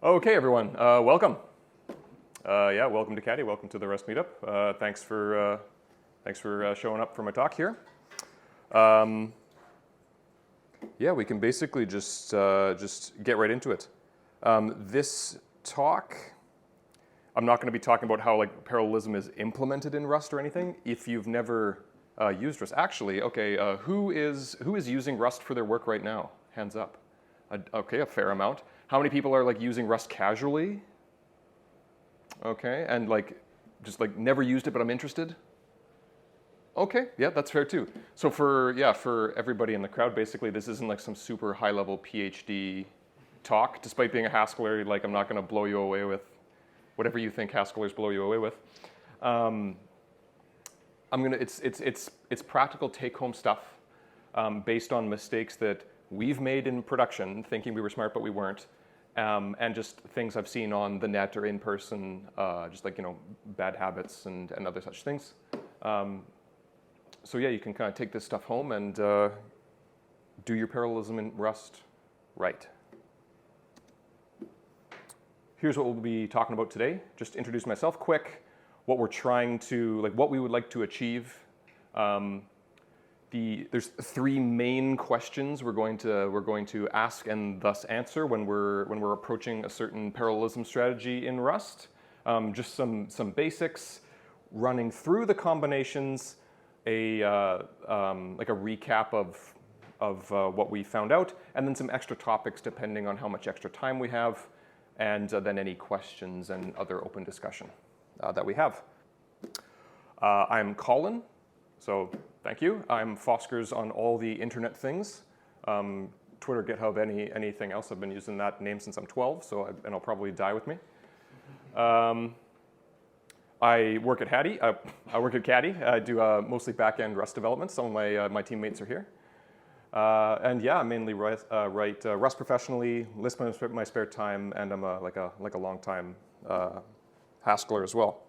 Okay, everyone, welcome. Welcome to CADDi. Welcome to the Rust meetup. Thanks for showing up for my talk here. We can basically just get right into it. This talk, I'm not going to be talking about how parallelism is implemented in Rust or anything. If you've never used Rust, actually, okay, who is using Rust for their work right now? Hands up. Okay, a fair amount. How many people are using Rust casually? Okay, and just never used it, but I'm interested. Okay, yeah, that's fair too. So for everybody in the crowd, basically, this isn't some super high-level PhD talk. Despite being a Haskellr, I'm not going to blow you away with whatever you think Haskellrs blow you away with. It's practical take-home stuff based on mistakes that we've made in production, thinking we were smart but we weren't, and just things I've seen on the net or in person, bad habits and other such things. So yeah, you can kind of take this stuff home and do your parallelism in Rust right. Here's what we'll be talking about today. Just to introduce myself quick, what we're trying to, what we would like to achieve. There's three main questions we're going to ask and thus answer when we're approaching a certain parallelism strategy in Rust. Just some basics, running through the combinations, a recap of what we found out, and then some extra topics depending on how much extra time we have, and then any questions and other open discussion that we have. I'm Colin, so thank you. I'm Foskers on all the internet things. Twitter, GitHub, anything else. I've been using that name since I'm 12, and it'll probably die with me. I work at CADDi. I do mostly back-end Rust development. Some of my teammates are here. I mainly write Rust professionally, Lisp in my spare time, and I'm a long-time Haskellr as well.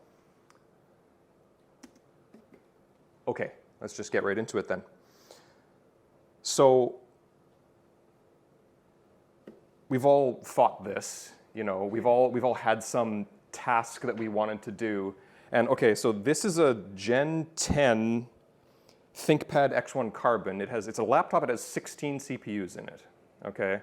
Okay, let's just get right into it then. So we've all thought this, we've all had some task that we wanted to do. And okay, so this is a Gen 10 ThinkPad X1 Carbon. It's a laptop. It has 16 CPUs in it. Okay,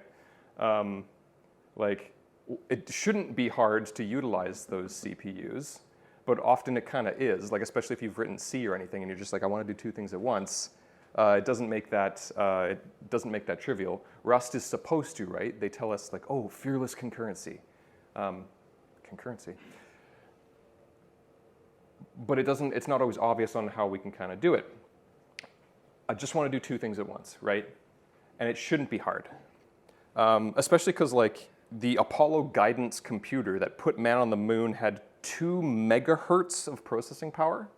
it shouldn't be hard to utilize those CPUs, but often it kind of is. Especially if you've written C or anything, and you're just I want to do two things at once. It doesn't make that trivial. Rust is supposed to, right? They tell us oh, fearless concurrency. But it's not always obvious on how we can kind of do it. I just want to do two things at once, right? And it shouldn't be hard. Especially because the Apollo guidance computer that put man on the moon had 2 megahertz of processing power.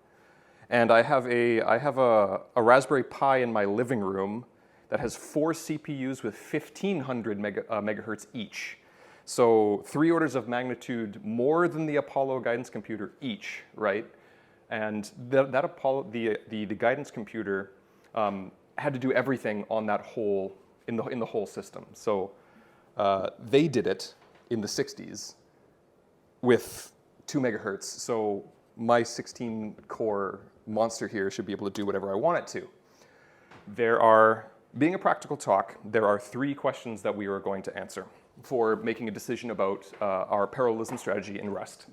And I have a Raspberry Pi in my living room that has 4 CPUs with 1,500 megahertz each. So 3 orders of magnitude more than the Apollo guidance computer each, right? And that Apollo, the guidance computer had to do everything on that in the whole system. So they did it in the 60s with 2 megahertz. So my 16-core monster here should be able to do whatever I want it to. Being a practical talk, there are 3 questions that we are going to answer for making a decision about our parallelism strategy in Rust.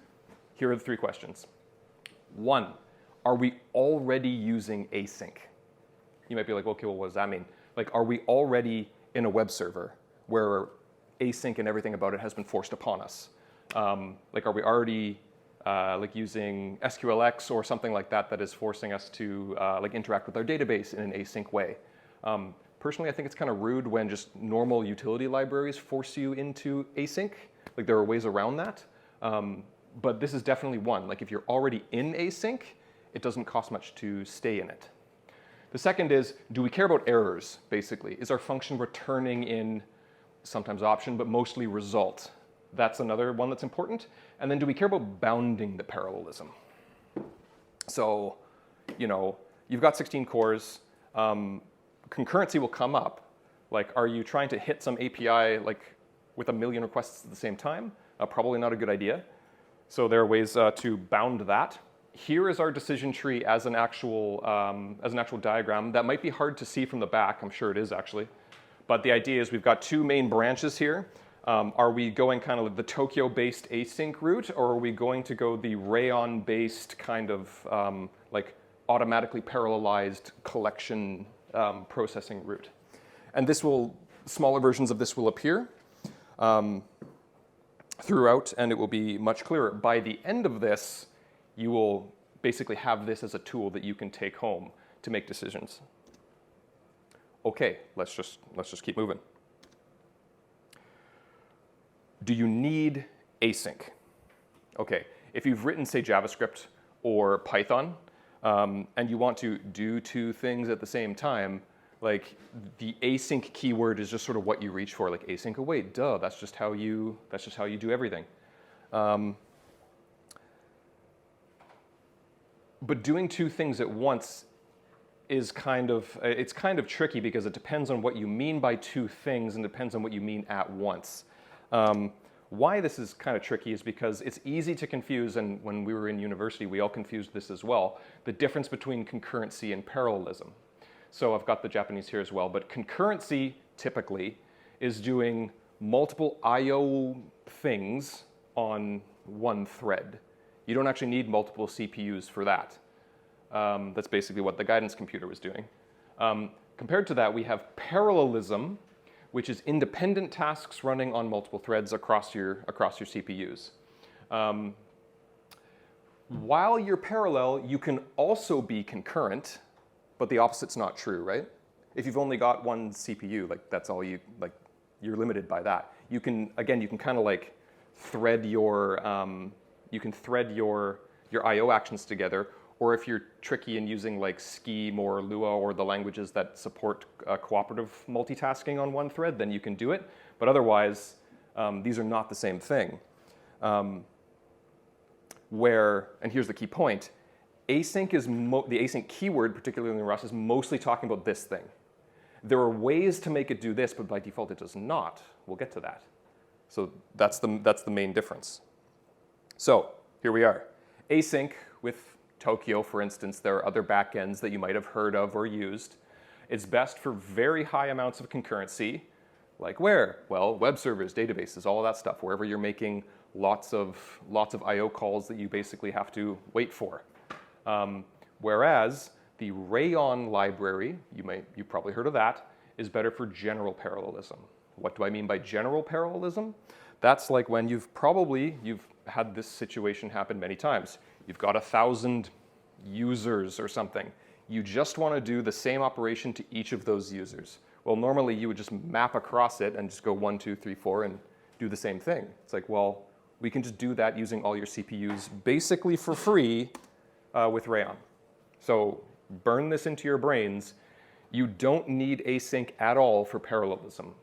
Here are the 3 questions. 1, are we already using async? You might be okay, well, what does that mean? Are we already in a web server where async and everything about it has been forced upon us? Are we already using SQLX or something like that is forcing us to interact with our database in an async way? Personally, I think it's kind of rude when just normal utility libraries force you into async. There are ways around that. But this is definitely one. If you're already in async, it doesn't cost much to stay in it. The second is, do we care about errors, basically? Is our function returning in sometimes option, but mostly result? That's another one that's important. And then do we care about bounding the parallelism? So, you've got 16 cores. Concurrency will come up. Are you trying to hit some API with a million requests at the same time. Probably not a good idea. So there are ways to bound that. Here is our decision tree as an actual diagram. That might be hard to see from the back. I'm sure it is actually. But the idea is we've got two main branches here. Are we going kind of like the Tokio-based async route, or are we going to go the Rayon-based kind of like automatically parallelized collection processing route? And this will, smaller versions of this will appear throughout, and it will be much clearer. By the end of this, you will basically have this as a tool that you can take home to make decisions. Okay, let's just keep moving. Do you need async? Okay, if you've written, say, JavaScript or Python, and you want to do two things at the same time, like the async keyword is just sort of what you reach for, like async await, duh, that's just how you do everything. But doing two things at once is kind of tricky because it depends on what you mean by two things and depends on what you mean at once. Why this is kind of tricky is because it's easy to confuse, and when we were in university, we all confused this as well, the difference between concurrency and parallelism. So I've got the Japanese here as well, but concurrency typically is doing multiple I/O things on one thread. You don't actually need multiple CPUs for that. That's basically what the guidance computer was doing. Compared to that, we have parallelism, which is independent tasks running on multiple threads across your CPUs. While you're parallel, you can also be concurrent, but the opposite's not true, right? If you've only got one CPU, like that's all you, like you're limited by that. You can kind of like thread your I/O actions together, or if you're tricky in using like Scheme or Lua or the languages that support cooperative multitasking on one thread, then you can do it. But otherwise, these are not the same thing. And here's the key point, async is, the async keyword, particularly in Rust, is mostly talking about this thing. There are ways to make it do this, but by default it does not. We'll get to that. So that's the main difference. So here we are. Async with Tokio, for instance, there are other backends that you might have heard of or used. It's best for very high amounts of concurrency, like where? Well, web servers, databases, all of that stuff, wherever you're making lots of I/O calls that you basically have to wait for. Whereas the Rayon library, you've probably heard of that, is better for general parallelism. What do I mean by general parallelism? That's like when you've had this situation happen many times. You've got 1,000 users or something. You just want to do the same operation to each of those users. Well, normally you would just map across it and just go 1, 2, 3, 4 and do the same thing. It's like, well, we can just do that using all your CPUs basically for free with Rayon. So burn this into your brains. You don't need async at all for parallelism.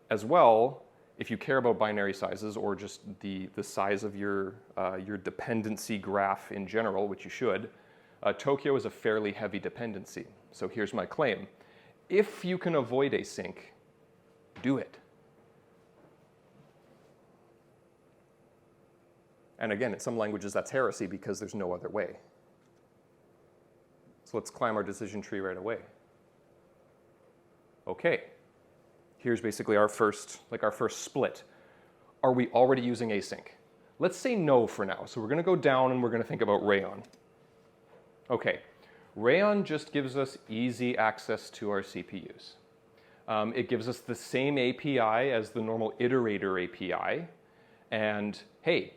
As well, if you care about binary sizes or just the size of your dependency graph in general, which you should, Tokio is a fairly heavy dependency. So here's my claim. If you can avoid async, do it. And again, in some languages that's heresy because there's no other way. So let's climb our decision tree right away. Okay. Here's basically our first split. Are we already using async? Let's say no for now. So we're going to go down and we're going to think about Rayon. Okay, Rayon just gives us easy access to our CPUs. It gives us the same API as the normal Iterator API. And hey,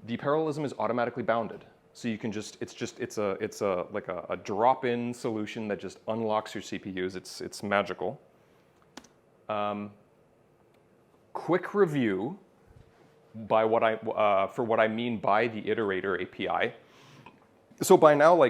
the parallelism is automatically bounded. So you can it's like a drop-in solution that just unlocks your CPUs. It's magical. Quick review for what I mean by the Iterator API. So by now,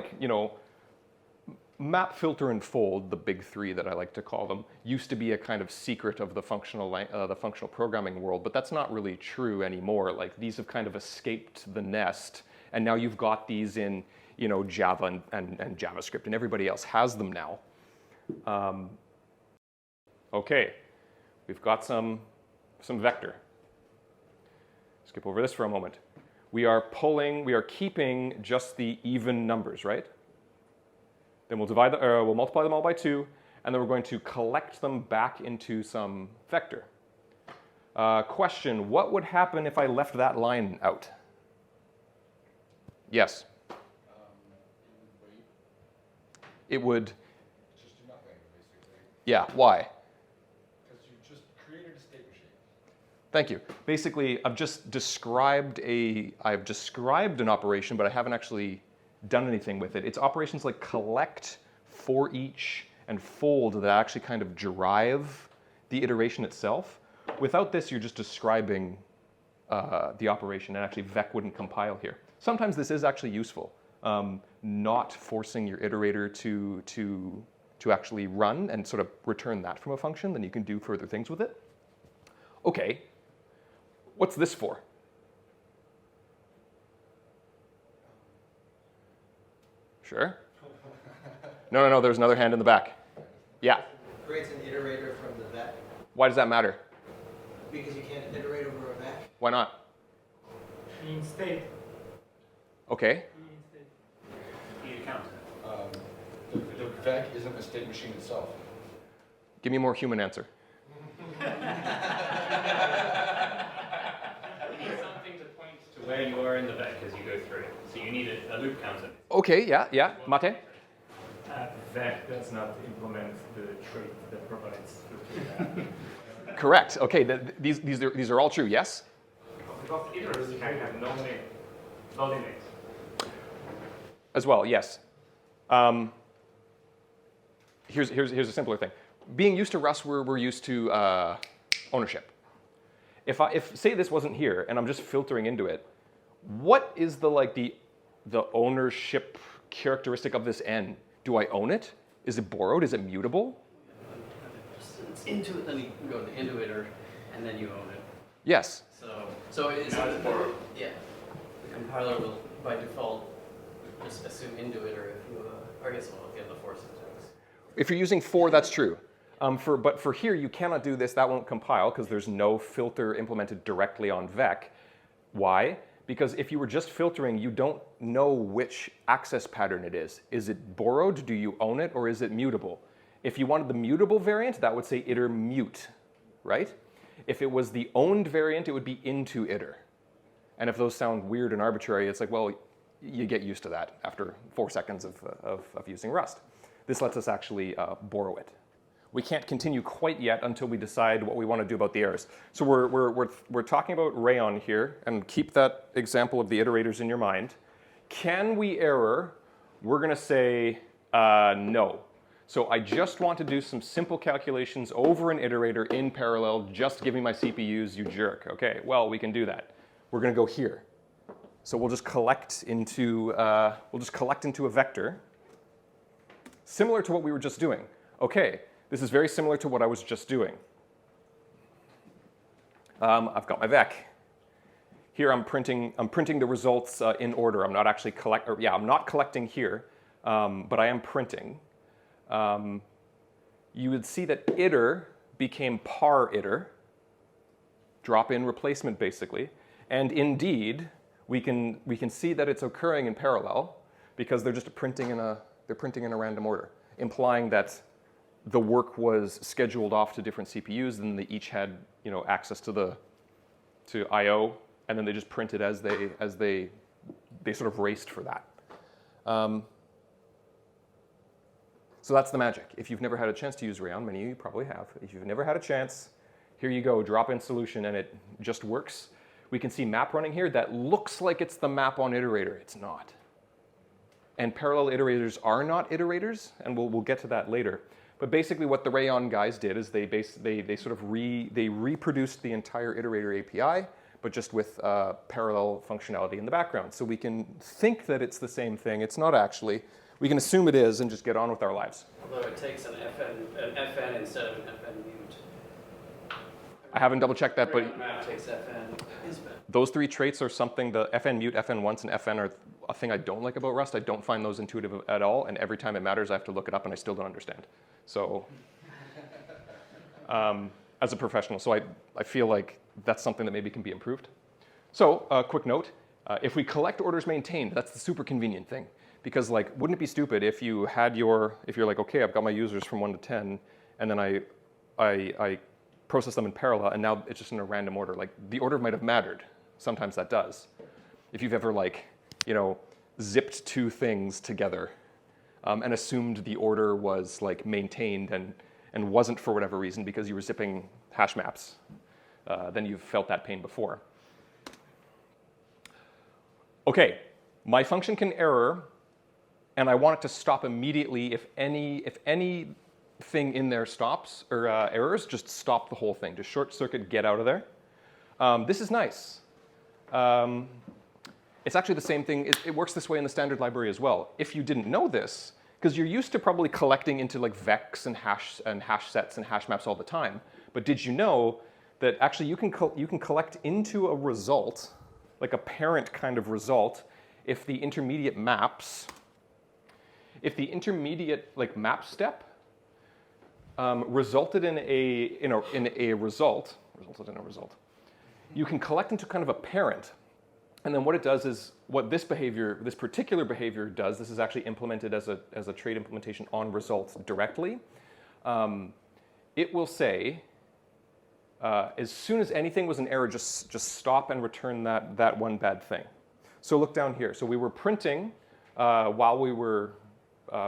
map, filter, and fold, the big three that I like to call them, used to be a kind of secret of the functional programming world, but that's not really true anymore. Like these have kind of escaped the nest, and now you've got these in Java and JavaScript, and everybody else has them now. Okay, we've got some some vector. Skip over this for a moment. We are keeping just the even numbers, right? Then we'll multiply them all by 2, and then we're going to collect them back into some vector. Question, what would happen if I left that line out? Yes? It would just do nothing, basically. Yeah, why? Because you just created a state machine. Thank you. Basically, I've described an operation, but I haven't actually done anything with it. It's operations like collect, for each, and fold that actually kind of drive the iteration itself. Without this, you're just describing the operation, and actually vec wouldn't compile here. Sometimes this is actually useful. Not forcing your iterator to actually run and sort of return that from a function, then you can do further things with it. Okay, what's this for? Sure? No, there's another hand in the back. Yeah? Creates an iterator from the vec. Why does that matter? Because you can't iterate over a vec. Why not? In state. Okay. The vec isn't a state machine itself. Give me a more human answer. You need something to point to where you are in the vec as you go through it. So you need a loop counter. Okay, yeah. Mate? Vec does not implement the trait that provides filter. Correct. Okay, these are all true, yes? Because iterers can have no name, loading names. As well, yes. Here's a simpler thing. Being used to Rust, we're used to ownership. If say this wasn't here and I'm just filtering into it, what is the ownership characteristic of this n? Do I own it? Is it borrowed? Is it mutable? It's into it, then you go to Intuiter, and then you own it. Yes. So it's Now it's borrowed. Yeah. The compiler will, by default, just assume Intuiter if you, or I guess, well, if you have the for syntax. If you're using for, that's true. But for here, you cannot do this. That won't compile because there's no filter implemented directly on vec. Why? Because if you were just filtering, you don't know which access pattern it is. Is it borrowed? Do you own it? Or is it mutable? If you wanted the mutable variant, that would say iter mute, right? If it was the owned variant, it would be into iter. And if those sound weird and arbitrary, it's like, well, you get used to that after 4 seconds of using Rust. This lets us actually borrow it. We can't continue quite yet until we decide what we want to do about the errors. So we're talking about Rayon here, and keep that example of the iterators in your mind. Can we error? We're going to say no. So I just want to do some simple calculations over an iterator in parallel, just give me my CPUs, you jerk. Okay, well, we can do that. We're going to go here. So we'll just collect into a vector, similar to what we were just doing. Okay. This is very similar to what I was just doing. I've got my vec. Here I'm printing the results in order. I'm not actually I'm not collecting here, but I am printing. You would see that iter became par iter, drop-in replacement basically, and indeed we can see that it's occurring in parallel because they're just printing in a random order, implying that the work was scheduled off to different CPUs, and they each had access to I/O, and then they just printed as they sort of raced for that. So that's the magic. If you've never had a chance to use Rayon, many of you probably have. If you've never had a chance, here you go, drop-in solution, and it just works. We can see map running here. That looks like it's the map on iterator. It's not. And parallel iterators are not iterators, and we'll get to that later. But basically what the Rayon guys did is they reproduced the entire iterator API, but just with parallel functionality in the background. So we can think that it's the same thing. It's not actually. We can assume it is and just get on with our lives. Although it takes an FN instead of an FN mute. I haven't double checked that, but Map takes FN. those three traits are something, the FN mute, FN once, and FN are a thing I don't like about Rust. I don't find those intuitive at all, and every time it matters, I have to look it up, and I still don't understand. So as a professional, so I feel like that's something that maybe can be improved. So, quick note, if we collect orders maintained, that's the super convenient thing. Because like, wouldn't it be stupid if you had if you're like, okay, I've got my users from 1 to 10, and then I process them in parallel, and now it's just in a random order. Like, the order might have mattered. Sometimes that does. If you've ever like, zipped two things together and assumed the order was like maintained and wasn't for whatever reason because you were zipping hash maps, then you've felt that pain before. Okay, my function can error, and I want it to stop immediately if anything in there stops or errors. Just stop the whole thing. Just short circuit, get out of there. This is nice. It's actually the same thing. It works this way in the standard library as well. If you didn't know this, because you're used to probably collecting into like vecs and hash sets and hash maps all the time, but did you know that actually you can collect into a result, like a parent kind of result, if the intermediate maps, like map step resulted in a result, you can collect into kind of a parent. And then what it does is, what this particular behavior does, this is actually implemented as a trait implementation on results directly. It will say, as soon as anything was an error, just stop and return that one bad thing. So look down here. So we were printing while we were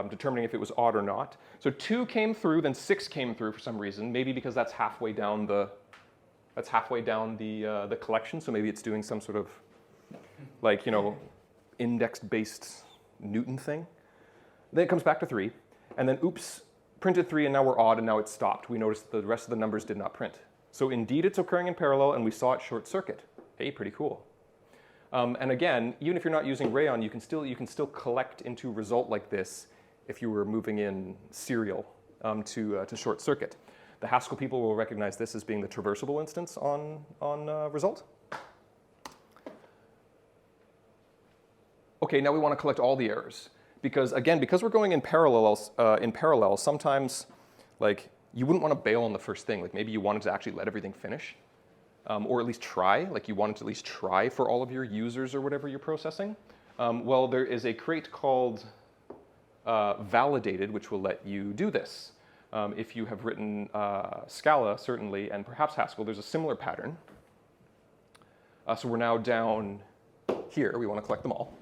determining if it was odd or not. So 2 came through, then 6 came through for some reason. Maybe because that's halfway down the collection. So maybe it's doing some sort of like index-based Newton thing. Then it comes back to 3, and then oops, printed 3, and now we're odd, and now it's stopped. We noticed the rest of the numbers did not print. So indeed, it's occurring in parallel, and we saw it short circuit. Hey, pretty cool. And again, even if you're not using Rayon, you can still collect into result like this if you were moving in serial to short circuit. The Haskell people will recognize this as being the traversable instance on result. Okay, now we want to collect all the errors. Because again, because we're going in parallel, sometimes like you wouldn't want to bail on the first thing. Like maybe you wanted to actually let everything finish. Or at least try, like you wanted to at least try for all of your users or whatever you're processing. Well, there is a crate called validated, which will let you do this. If you have written Scala, certainly, and perhaps Haskell, there's a similar pattern. So we're now down here. We want to collect them all,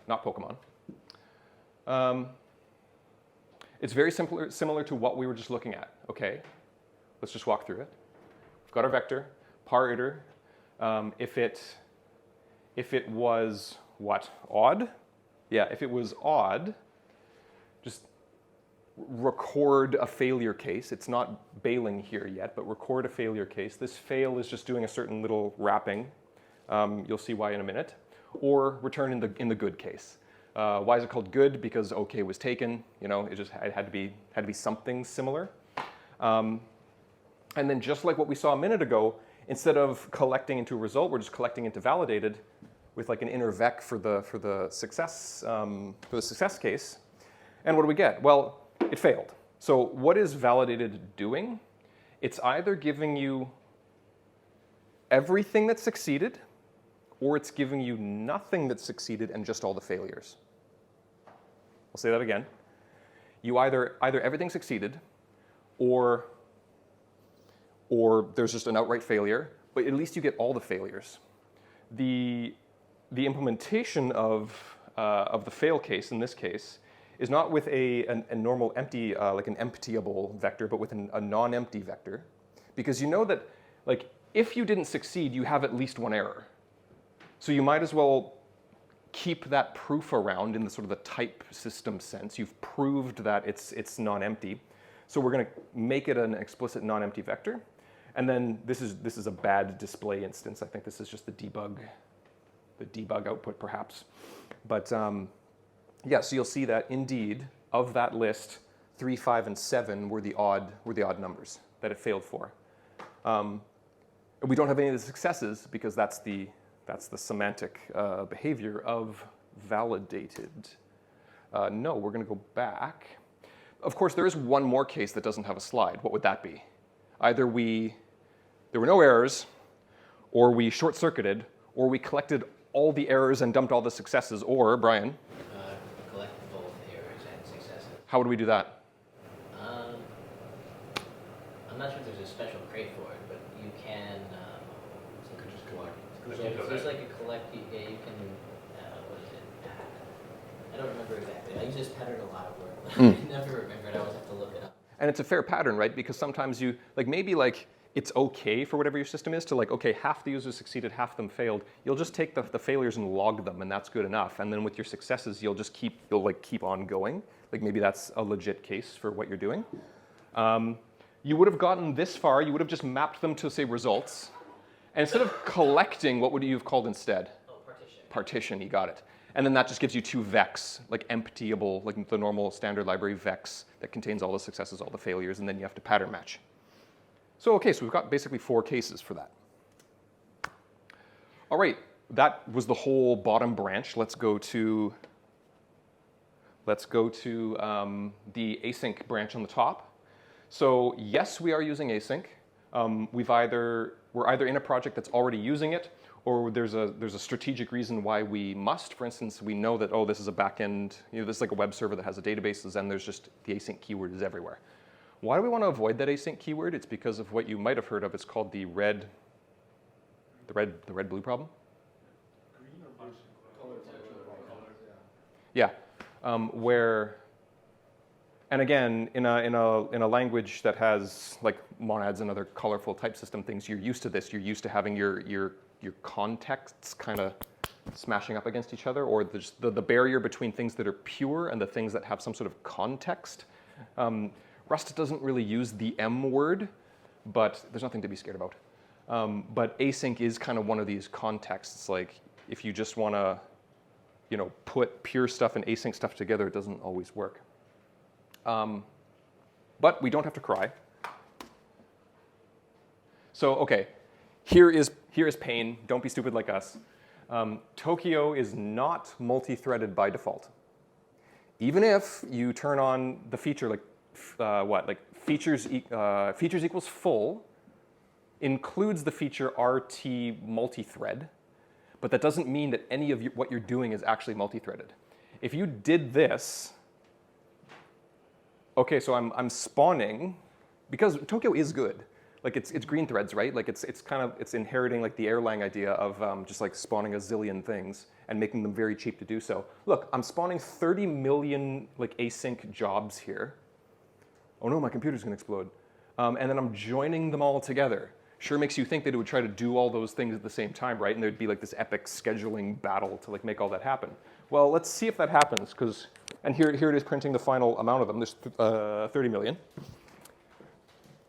not Pokemon. It's very similar to what we were just looking at. Okay, let's just walk through it. We've got our vector, pariter. If it was what, odd? Yeah, if it was odd, just record a failure case. It's not bailing here yet, but record a failure case. This fail is just doing a certain little wrapping. You'll see why in a minute. Or return in the good case. Why is it called good? Because OK was taken. It had to be something similar. And then just like what we saw a minute ago, instead of collecting into a result, we're just collecting into validated with like an inner vec for the success case. And what do we get? Well, it failed. So what is validated doing? It's either giving you everything that succeeded, or it's giving you nothing that succeeded and just all the failures. I'll say that again. You either everything succeeded, or there's just an outright failure, but at least you get all the failures. The implementation of the fail case in this case is not with a normal empty, like an emptyable vector, but with a non-empty vector, because you know that like if you didn't succeed, you have at least one error. So you might as well keep that proof around in the sort of the type system sense. You've proved that it's non-empty. So we're going to make it an explicit non-empty vector. And then this is a bad display instance. I think this is just the debug output perhaps. But yeah, so you'll see that indeed of that list, 3, 5, and 7 were the odd numbers that it failed for. We don't have any of the successes because that's the semantic behavior of validated. No, we're going to go back. Of course, there is one more case that doesn't have a slide. What would that be? Either there were no errors, or we short-circuited, or we collected all the errors and dumped all the successes, or, Brian? Collect both errors and successes. How would we do that? I'm not sure if there's a special crate for it, but you can. You could just collect. Yeah, there's like a collect. Yeah, you can. What is it? I don't remember exactly. I use this pattern a lot of work, but I never remember it. I always have to look it up. And it's a fair pattern, right? Because sometimes you, maybe it's okay for whatever your system is to okay, half the users succeeded, half of them failed. You'll just take the failures and log them, and that's good enough. And then with your successes, you'll keep on going. Maybe that's a legit case for what you're doing. You would have gotten this far. You would have just mapped them to, say, results. And instead of collecting, what would you have called instead? Oh, partition. Partition, you got it. And then that just gives you two vecs, emptyable, the normal standard library vecs that contains all the successes, all the failures, and then you have to pattern match. So okay, so we've got basically 4 cases for that. All right, that was the whole bottom branch. Let's go to the async branch on the top. So yes, we are using async. We're either in a project that's already using it, or there's a strategic reason why we must. For instance, we know that, this is a backend, this is like a web server that has a database, and there's just the async keyword is everywhere. Why do we want to avoid that async keyword? It's because of what you might have heard of. It's called the red-blue problem. Yeah, and again, in a language that has monads and other colorful type system things, you're used to this. You're used to having your contexts kind of smashing up against each other, or the barrier between things that are pure and the things that have some sort of context. Rust doesn't really use the M word, but there's nothing to be scared about. But async is kind of one of these contexts. If you just want to, put pure stuff and async stuff together, it doesn't always work. But we don't have to cry. So okay, here is pain. Don't be stupid like us. Tokio is not multi-threaded by default. Even if you turn on the feature features equals full includes the feature RT multi-thread, but that doesn't mean that any of what you're doing is actually multi-threaded. If you did this, okay, so I'm spawning, because Tokio is good. It's green threads, right? It's inheriting the Erlang idea of just spawning a zillion things and making them very cheap to do so. Look, I'm spawning 30 million async jobs here. Oh no, my computer's gonna explode. And then I'm joining them all together. Sure makes you think that it would try to do all those things at the same time, right? And there'd be this epic scheduling battle to make all that happen. Well, let's see if that happens, and here it is printing the final amount of them. There's 30 million.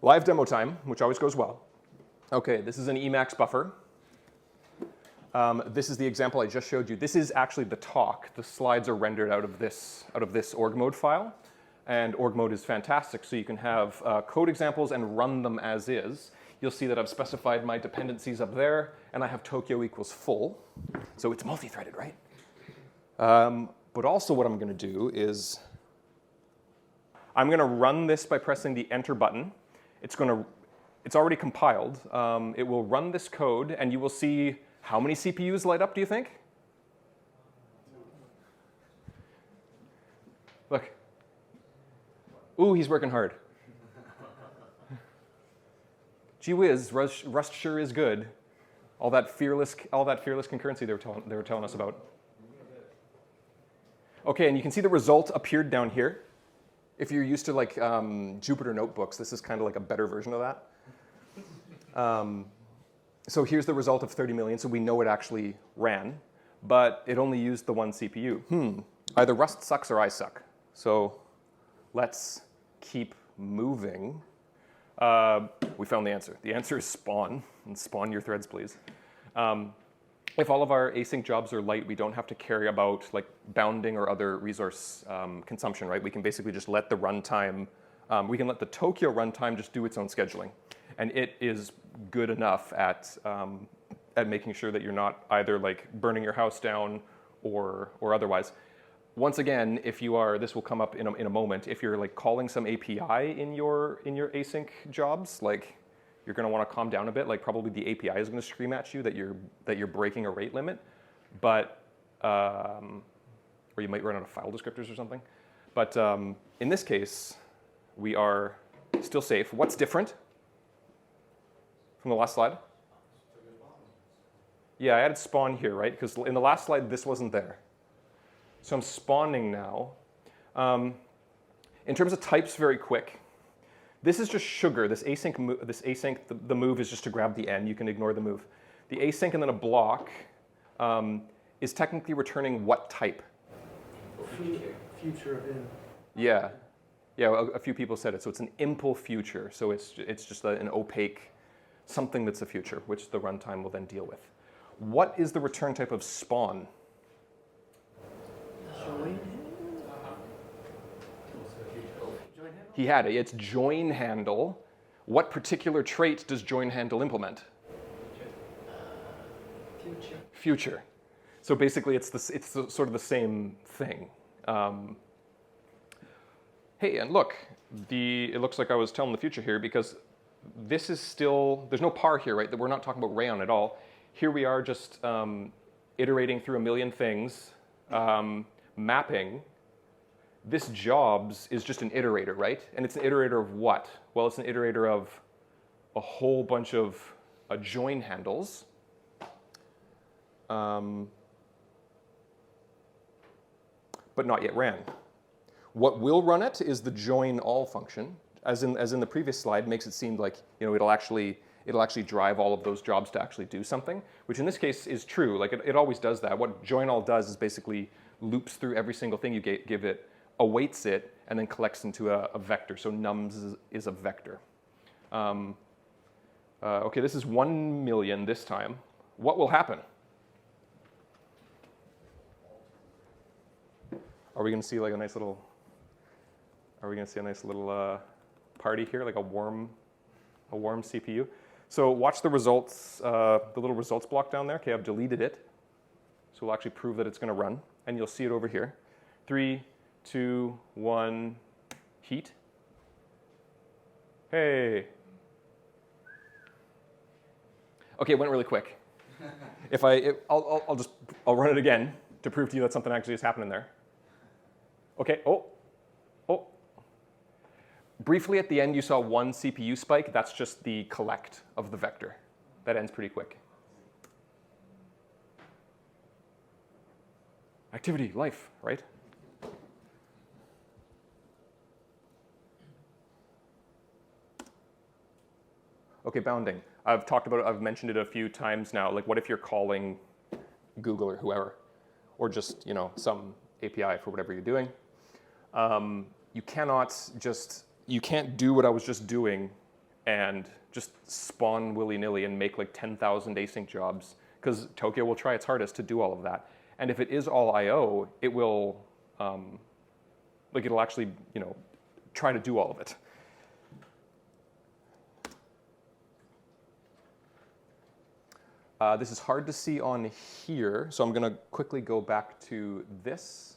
Live demo time, which always goes well. Okay, this is an Emacs buffer. This is the example I just showed you. This is actually the talk. The slides are rendered out of this org mode file. And org mode is fantastic, so you can have code examples and run them as is. You'll see that I've specified my dependencies up there, and I have Tokio equals full. So it's multi-threaded, right? But also what I'm going to do is I'm going to run this by pressing the enter button. It's already compiled. It will run this code, and you will see how many CPUs light up, do you think? Look. Ooh, he's working hard. Gee whiz, Rust sure is good. All that fearless concurrency they were telling us about. Okay, and you can see the result appeared down here. If you're used to Jupyter notebooks, this is kind of a better version of that. So here's the result of 30 million, so we know it actually ran, but it only used the one CPU. Either Rust sucks or I suck. So let's keep moving. We found the answer. The answer is spawn, and spawn your threads, please. If all of our async jobs are light, we don't have to care about bounding or other resource consumption, right? We can basically just let the runtime, we can let the Tokio runtime just do its own scheduling. And it is good enough at making sure that you're not either burning your house down or otherwise. Once again, if you are, this will come up in a moment, if you're calling some API in your async jobs, you're going to want to calm down a bit. Like probably the API is going to scream at you that you're breaking a rate limit, but or you might run out of file descriptors or something. But in this case, we are still safe. What's different from the last slide? Yeah, I added spawn here, right? Because in the last slide, this wasn't there. So I'm spawning now. In terms of types, very quick. This is just sugar. This async, the move is just to grab the n. You can ignore the move. The async and then a block is technically returning what type? Future of in. Yeah. Yeah, a few people said it. So it's an impl future. So it's just an opaque something that's a future, which the runtime will then deal with. What is the return type of spawn? He had it. It's join handle. What particular trait does join handle implement? Future. So basically, it's sort of the same thing. Hey, and look, it looks like I was telling the future here because this is still, there's no par here, right? That we're not talking about Rayon at all. Here we are just iterating through a million things, mapping. This jobs is just an iterator, right? And it's an iterator of what? Well, it's an iterator of a whole bunch of join handles. But not yet ran. What will run it is the join all function. As in the previous slide, makes it seem like it'll actually drive all of those jobs to actually do something, which in this case is true. Like it always does that. What join all does is basically loops through every single thing you give it, awaits it, and then collects into a vector. So nums is a vector. Okay, this is 1 million this time. What will happen? Are we going to see like a nice little? Are we going to see a nice little party here, like a warm CPU? So watch the results, the little results block down there. Okay, I've deleted it, so we'll actually prove that it's going to run, and you'll see it over here. 3, 2, 1, heat. Hey. Okay, it went really quick. I'll run it again to prove to you that something actually is happening there. Okay, oh. Briefly at the end, you saw 1 CPU spike. That's just the collect of the vector. That ends pretty quick. Activity, life, right? Okay, bounding. I've talked about it, I've mentioned it a few times now. Like what if you're calling Google or whoever, or just some API for whatever you're doing. You can't do what I was just doing and just spawn willy-nilly and make like 10,000 async jobs, because Tokio will try its hardest to do all of that. And if it is all I/O, it will, it'll actually, try to do all of it. This is hard to see on here, so I'm going to quickly go back to this.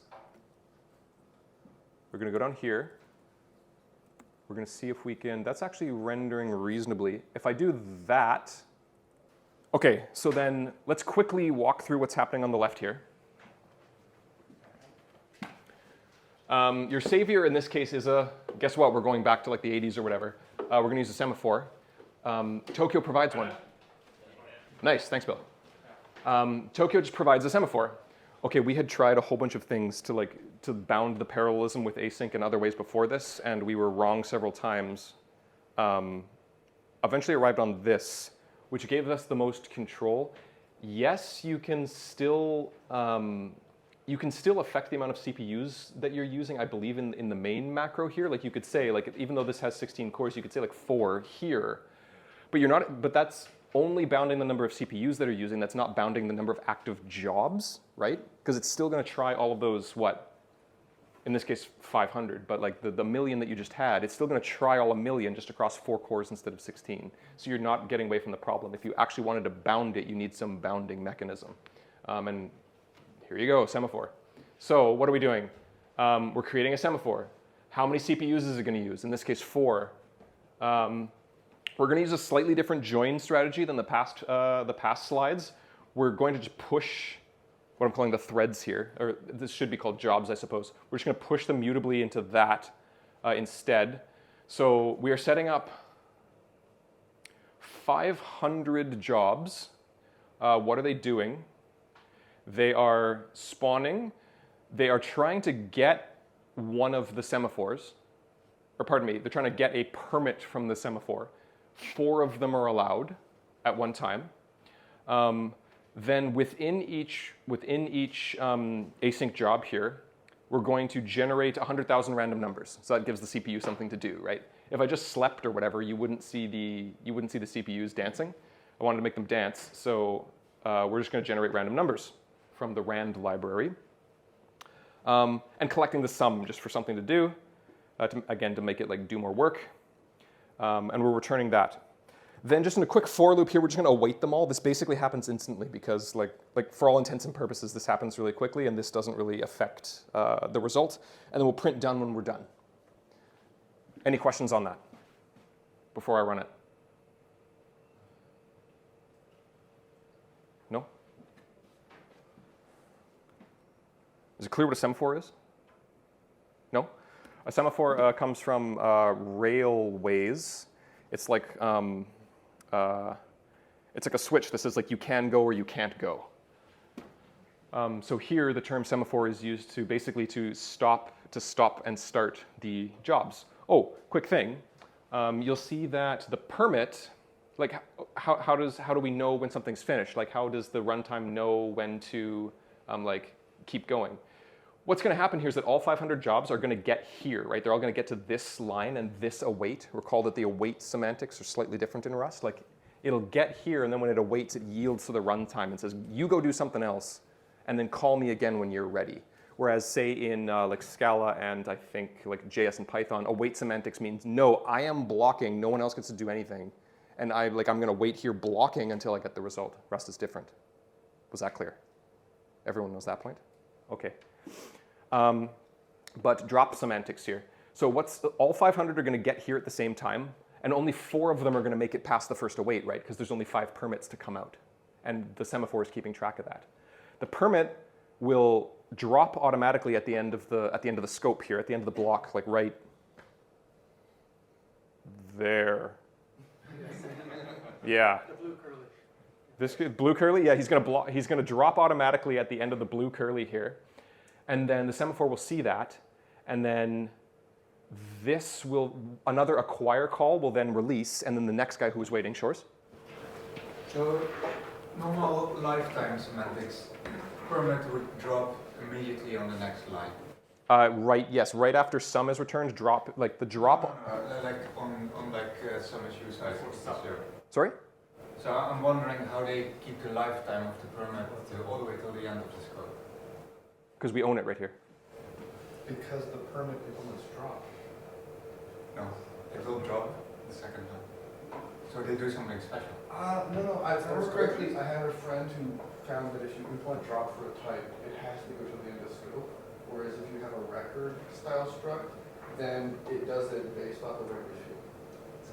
We're going to go down here. We're going to see if we can, that's actually rendering reasonably. If I do that, okay, so then let's quickly walk through what's happening on the left here. Your savior in this case is guess what, we're going back to like the 80s or whatever. We're going to use a semaphore. Tokio provides one. Nice, thanks, Bill. Tokio just provides a semaphore. Okay, we had tried a whole bunch of things to bound the parallelism with async and other ways before this, and we were wrong several times. Eventually arrived on this, which gave us the most control. Yes, you can still affect the amount of CPUs that you're using, I believe, in the main macro here. Like you could say, like even though this has 16 cores, you could say like 4 here, but that's only bounding the number of CPUs that are using. That's not bounding the number of active jobs, right? Because it's still going to try all of those, in this case, 500, but like the million that you just had, it's still going to try all a million just across 4 cores instead of 16. So you're not getting away from the problem. If you actually wanted to bound it, you need some bounding mechanism. And here you go, semaphore. So what are we doing? We're creating a semaphore. How many CPUs is it going to use? In this case, 4. We're going to use a slightly different join strategy than the past slides. We're going to just push what I'm calling the threads here, or this should be called jobs, I suppose. We're just going to push them mutably into that instead. So we are setting up 500 jobs. What are they doing? They are spawning. They are trying to get one of the semaphores, or pardon me, they're trying to get a permit from the semaphore. 4 of them are allowed at one time. Then within each async job here, we're going to generate 100,000 random numbers. So that gives the CPU something to do, right? If I just slept or whatever, you wouldn't see the CPUs dancing. I wanted to make them dance, so we're just going to generate random numbers from the rand library. And collecting the sum just for something to do, to make it like do more work. And we're returning that. Then just in a quick for loop here, we're just going to await them all. This basically happens instantly because like for all intents and purposes, this happens really quickly and this doesn't really affect the result. And then we'll print done when we're done. Any questions on that before I run it? No? Is it clear what a semaphore is? No? A semaphore comes from railways. It's like a switch that says like you can go or you can't go. So here the term semaphore is used to basically to stop and start the jobs. Oh, quick thing. You'll see that the permit, like how do we know when something's finished? Like how does the runtime know when to keep going? What's going to happen here is that all 500 jobs are going to get here, right? They're all going to get to this line and this await. Recall that the await semantics are slightly different in Rust. Like it'll get here, and then when it awaits, it yields to the runtime and says, you go do something else, and then call me again when you're ready. Whereas say in like Scala and I think like JS and Python, await semantics means, no, I am blocking. No one else gets to do anything. And I'm going to wait here blocking until I get the result. Rust is different. Was that clear? Everyone knows that point? Okay. But drop semantics here. So all 500 are going to get here at the same time, and only 4 of them are going to make it past the first await, right? Because there's only 5 permits to come out, and the semaphore is keeping track of that. The permit will drop automatically at the end of the scope here, at the end of the block, like right there. Yeah. The blue curly. This blue curly, yeah, he's going to drop automatically at the end of the blue curly here. And then the semaphore will see that, and then another acquire call will then release, and then the next guy who's waiting, Shores? So normal lifetime semantics, permit would drop immediately on the next line. Right after sum is returned, drop, like the drop. Like on some issues I zero. Sorry? So I'm wondering how they keep the lifetime of the permit all the way till the end of the scope. Because we own it right here. Because the permit implements drop. No, it will drop the second time. So they do something special. No. If I remember correctly, I had a friend who found that if you implement drop for a type, it has to go to the end of scope. Whereas if you have a record style struct, then it does it based off of every field.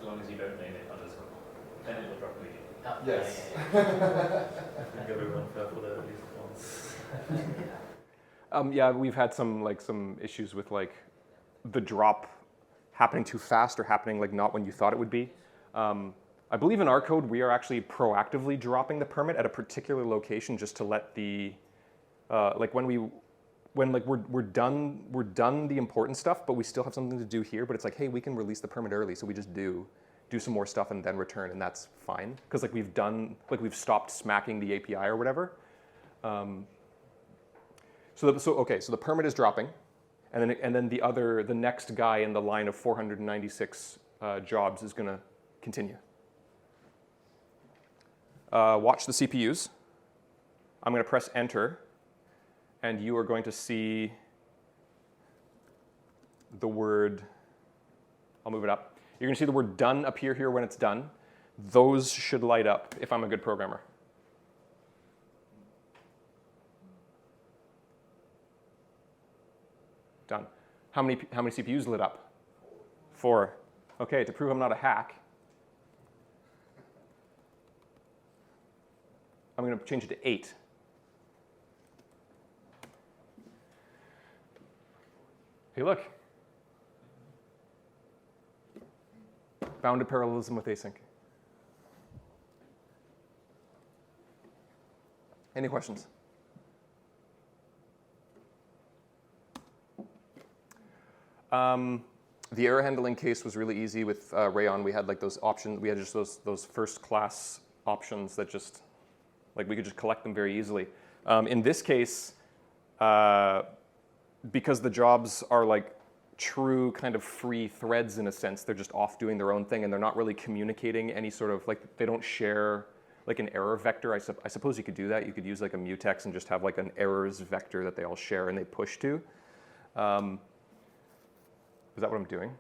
As long as you don't name it underscore, then it will drop immediately. Oh, Yes. I think everyone fell for that at least once. Yeah, we've had some issues with like the drop happening too fast or happening like not when you thought it would be. I believe in our code we are actually proactively dropping the permit at a particular location just to let the when we're done the important stuff, but we still have something to do here. But it's like, hey, we can release the permit early, so we just do some more stuff and then return, and that's fine because like we've stopped smacking the API or whatever. So the permit is dropping, and then the next guy in the line of 496 jobs is going to continue. Watch the CPUs. I'm going to press enter, and you are going to see the word. I'll move it up. You're going to see the word done appear here when it's done. Those should light up if I'm a good programmer. Done. How many CPUs lit up? 4. Okay, to prove I'm not a hack, to change it to 8. Hey, look. Bounded parallelism with async. Any questions? The error handling case was really easy with Rayon. We had like those options. We had just those first class options that just like we could just collect them very easily. In this case, because the jobs are like true kind of free threads in a sense, they're just off doing their own thing and they're not really communicating any sort of like they don't share like an error vector. I suppose you could do that. You could use like a mutex and just have like an errors vector that they all share and they push to. Is that what I'm doing?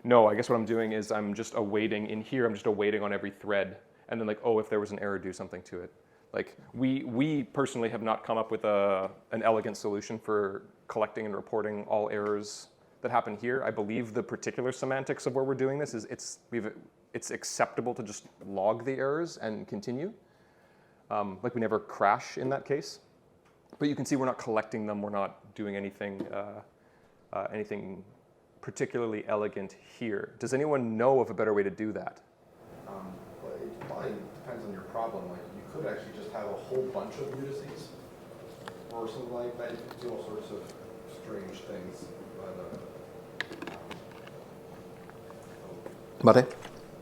No, I guess what I'm doing is I'm just awaiting in here. I'm just awaiting on every thread, and then like, oh, if there was an error, do something to it. Like we personally have not come up with an elegant solution for collecting and reporting all errors that happen here. I believe the particular semantics of where we're doing this is it's acceptable to just log the errors and continue. Like we never crash in that case, but you can see we're not collecting them. We're not doing anything. Anything particularly elegant here. Does anyone know of a better way to do that? Well, it probably depends on your problem. Like you could actually just have a whole bunch of indices or something like that. You could do all sorts of strange things. But Mate?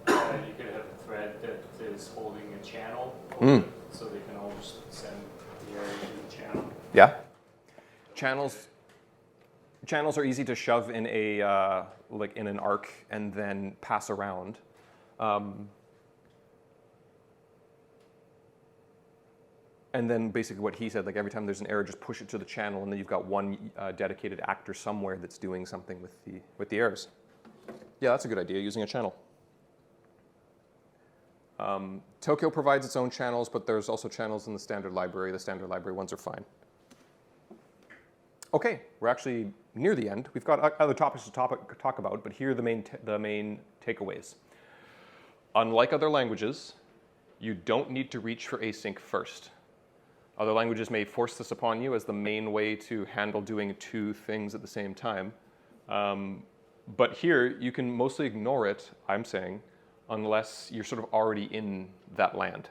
You could have a thread that is holding a channel, so they can all just send the error to the channel. Yeah. Channels are easy to shove in a like in an arc and then pass around. And then basically what he said, like every time there's an error, just push it to the channel, and then you've got one dedicated actor somewhere that's doing something with the errors. Yeah, that's a good idea, using a channel. Tokio provides its own channels, but there's also channels in the standard library. The standard library ones are fine. Okay, we're actually near the end. We've got other topics to talk about, but here are the main takeaways. Unlike other languages, you don't need to reach for async first. Other languages may force this upon you as the main way to handle doing two things at the same time. But here, you can mostly ignore it, I'm saying, unless you're sort of already in that land.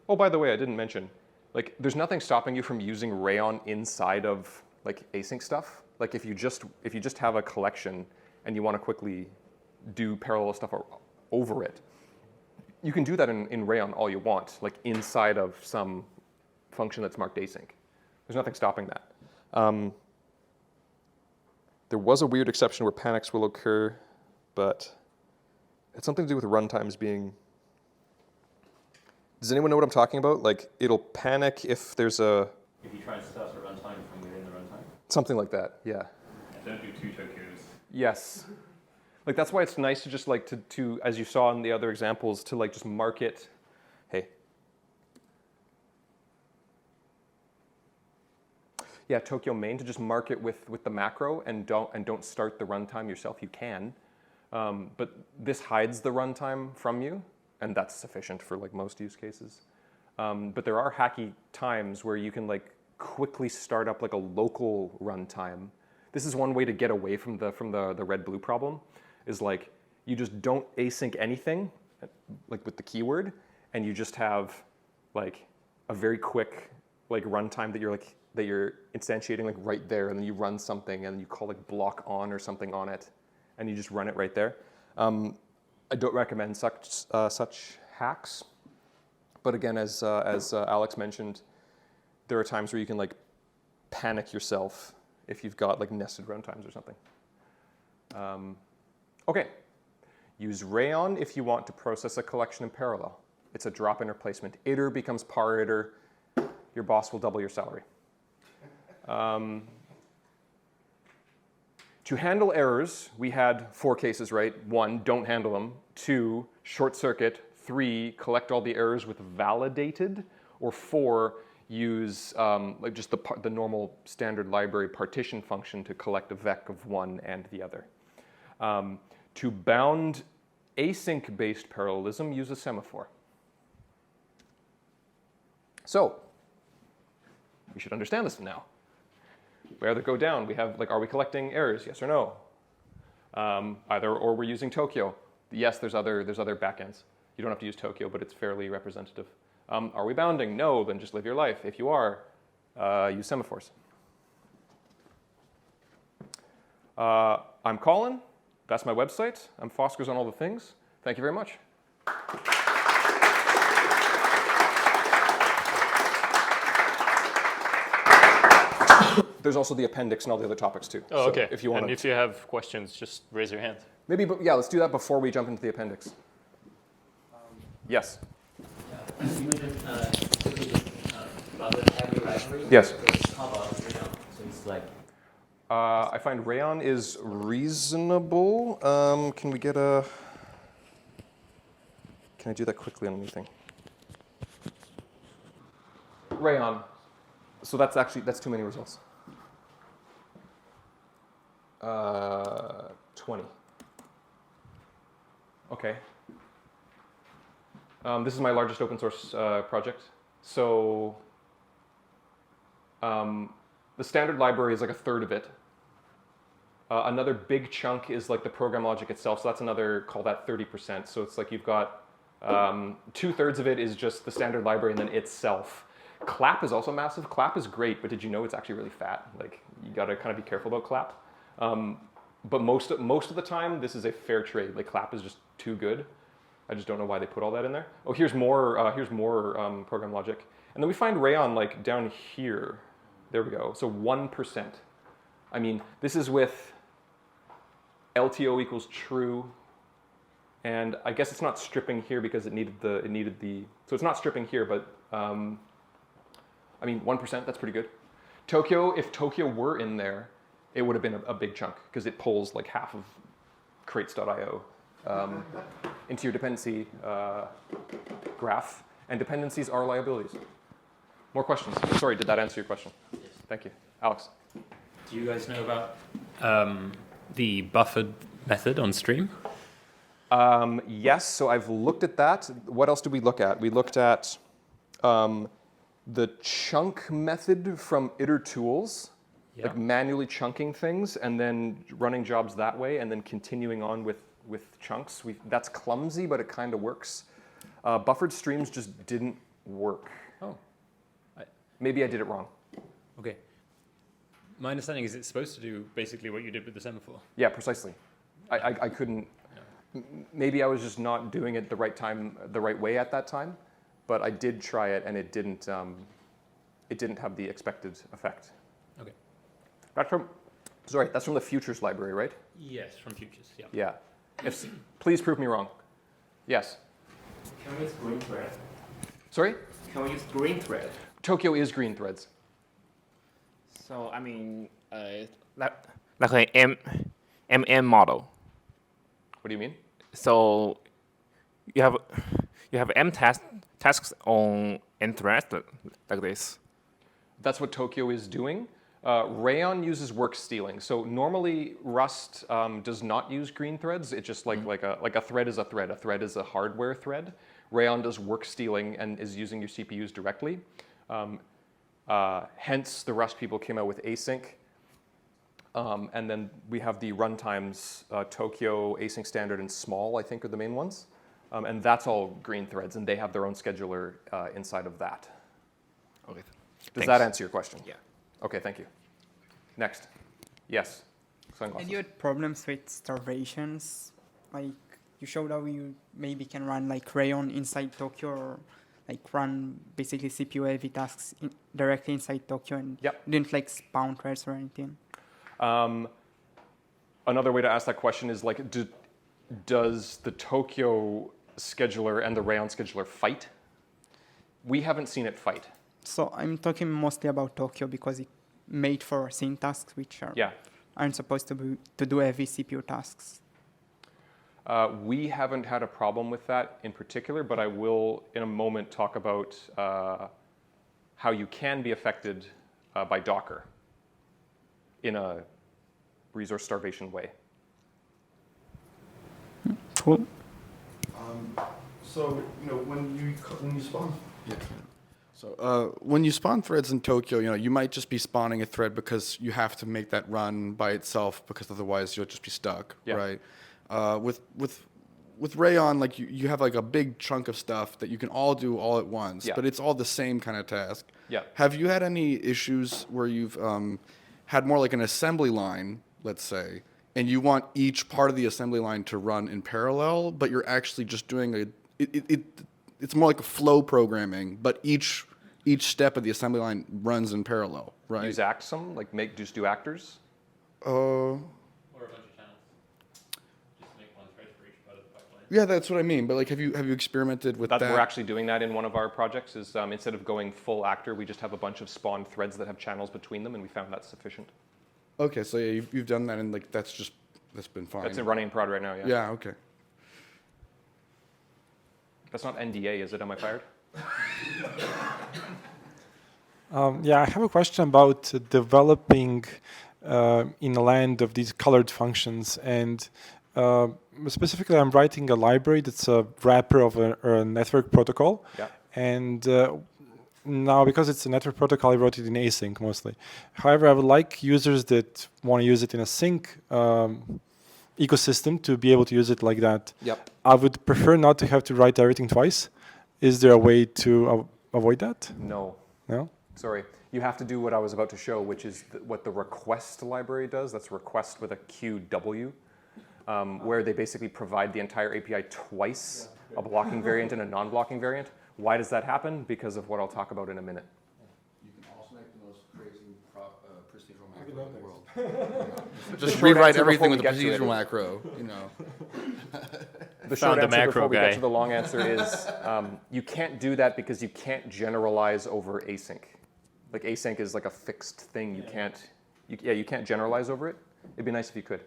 Oh, by the way, I didn't mention, like, there's nothing stopping you from using Rayon inside of like async stuff. Like if you just have a collection and you want to quickly do parallel stuff over it, you can do that in Rayon all you want, like inside of some function that's marked async. There's nothing stopping that. There was a weird exception where panics will occur, but it's something to do with runtimes being... Does anyone know what I'm talking about? Like it'll panic if there's a... If you try and start a runtime from within the runtime? Something like that, yeah. Don't do two Tokios. Yes. Like that's why it's nice to just like to as you saw in the other examples, to like just mark it. Hey. Yeah, Tokio main, to just mark it with the macro and don't start the runtime yourself. You can, but this hides the runtime from you, and that's sufficient for like most use cases. But there are hacky times where you can like quickly start up like a local runtime. This is one way to get away from the red-blue problem, is like you just don't async anything, like with the keyword, and you just have like a very quick like runtime that you're instantiating like right there, and then you run something and you call like block on or something on it, and you just run it right there. I don't recommend such hacks. But again, as Alex mentioned, there are times where you can like panic yourself if you've got like nested runtimes or something. Okay, use Rayon if you want to process a collection in parallel. It's a drop-in replacement. Iter becomes par iter. Your boss will double your salary. To handle errors, we had 4 cases, right? 1, don't handle them. 2, short circuit. 3, collect all the errors with validated. Or 4, use like just the normal standard library partition function to collect a vec of one and the other. To bound async-based parallelism, use a semaphore. So we should understand this now. Where they go down, we have, like, are we collecting errors, yes or no? Either or we're using Tokio. Yes, there's other backends. You don't have to use Tokio, but it's fairly representative. Are we bounding? No, then just live your life. If you are, use semaphores. I'm Colin. That's my website. I'm Foskers on all the things. Thank you very much. There's also the appendix and all the other topics too. Oh, okay. So if you want and if you have questions, just raise your hand. Maybe, but yeah, let's do that before we jump into the appendix. Yes. You mentioned about the heavy library. Yes. How about Rayon? So it's like. I find Rayon is reasonable. Can we get a? Can I do that quickly on anything? Rayon. So that's too many results. 20. Okay. This is my largest open source project. So the standard library is like a third of it. Another big chunk is like the program logic itself. So that's another, call that 30%. So it's like you've got 2/3 of it is just the standard library and then itself. Clap is also massive. Clap is great, but did you know it's actually really fat? Like, you gotta kind of be careful about Clap. But most of the time, this is a fair trade. Like, Clap is just too good. I just don't know why they put all that in there. Oh, here's more program logic. And then we find Rayon like down here. There we go. So 1%. I mean, this is with LTO equals true. And I guess it's not stripping here because it needed the, so it's not stripping here, but I mean, 1%, that's pretty good. Tokio, if Tokio were in there, it would have been a big chunk because it pulls like half of crates.io into your dependency graph. And dependencies are liabilities. More questions? Sorry, did that answer your question? Yes. Thank you. Alex? Do you guys know about the buffered method on stream? Yes, so I've looked at that. What else did we look at? We looked at the chunk method from Itertools, like manually chunking things and then running jobs that way and then continuing on with chunks. That's clumsy, but it kind of works. Buffered streams just didn't work. Oh. Maybe I did it wrong. Okay. My understanding is it's supposed to do basically what you did with the semaphore. Yeah, precisely. I couldn't. Maybe I was just not doing it the right way at that time, but I did try it and it didn't have the expected effect. Okay. That's from the futures library, right? Yes, from futures. Yeah. Yeah. Please prove me wrong. Yes. Can we use green thread? Sorry? Can we use green thread? Tokio is green threads. So I mean, like an MM model. What do you mean? So you have M tasks on N threads like this. That's what Tokio is doing. Rayon uses work stealing. So normally Rust does not use green threads. It's just like a thread is a thread. A thread is a hardware thread. Rayon does work stealing and is using your CPUs directly. Hence, the Rust people came out with async. And then we have the runtimes, Tokio, async standard, and small, I think, are the main ones. And that's all green threads, and they have their own scheduler inside of that. Okay. Does that answer your question? Yeah. Okay, thank you. Next. Yes. And you had problems with starvations? Like, you showed how you maybe can run like Rayon inside Tokio or like run basically CPU heavy tasks directly inside Tokio and didn't like spawn threads or anything. Another way to ask that question is like, does the Tokio scheduler and the Rayon scheduler fight? We haven't seen it fight. So I'm talking mostly about Tokio because it made for sync tasks which aren't supposed to do heavy CPU tasks. We haven't had a problem with that in particular, but I will in a moment talk about how you can be affected by Docker in a resource starvation way. Cool. So when you spawn, So when you spawn threads in Tokio, you might just be spawning a thread because you have to make that run by itself because otherwise you'll just be stuck, right? With Rayon, like you have like a big chunk of stuff that you can all do all at once, but it's all the same kind of task. Yeah. Have you had any issues where you've had more like an assembly line, let's say, and you want each part of the assembly line to run in parallel, but you're actually just doing it's more like a flow programming, but each step of the assembly line runs in parallel, right? Use Axum, like just do actors? Or a bunch of channels. Just make one thread for each part of the pipeline. Yeah, that's what I mean. But like, have you experimented with that? We're actually doing that in one of our projects. Is instead of going full actor, we just have a bunch of spawned threads that have channels between them, and we found that's sufficient. Okay, so yeah, you've done that, and like that's been fine. That's running in prod right now. Yeah. Yeah. Okay. That's not NDA, is it? Am I fired? Yeah, I have a question about developing in a land of these colored functions, and specifically, I'm writing a library that's a wrapper of a network protocol. Yeah. And now, because it's a network protocol, I wrote it in async mostly. However, I would like users that want to use it in a sync ecosystem to be able to use it like that. Yep. I would prefer not to have to write everything twice. Is there a way to avoid that? No. No? Sorry. You have to do what I was about to show, which is what the request library does. That's request with a QW, where they basically provide the entire API twice, a blocking variant and a non-blocking variant. Why does that happen? Because of what I'll talk about in a minute. You can also make the most crazy procedural macro in the world. Just short rewrite answer everything before with we a get to it procedural macro. The short Found a answer macro before we get guy. to the long answer is you can't do that because you can't generalize over async. Like async is like a fixed thing. You can't generalize over it. It'd be nice if you could.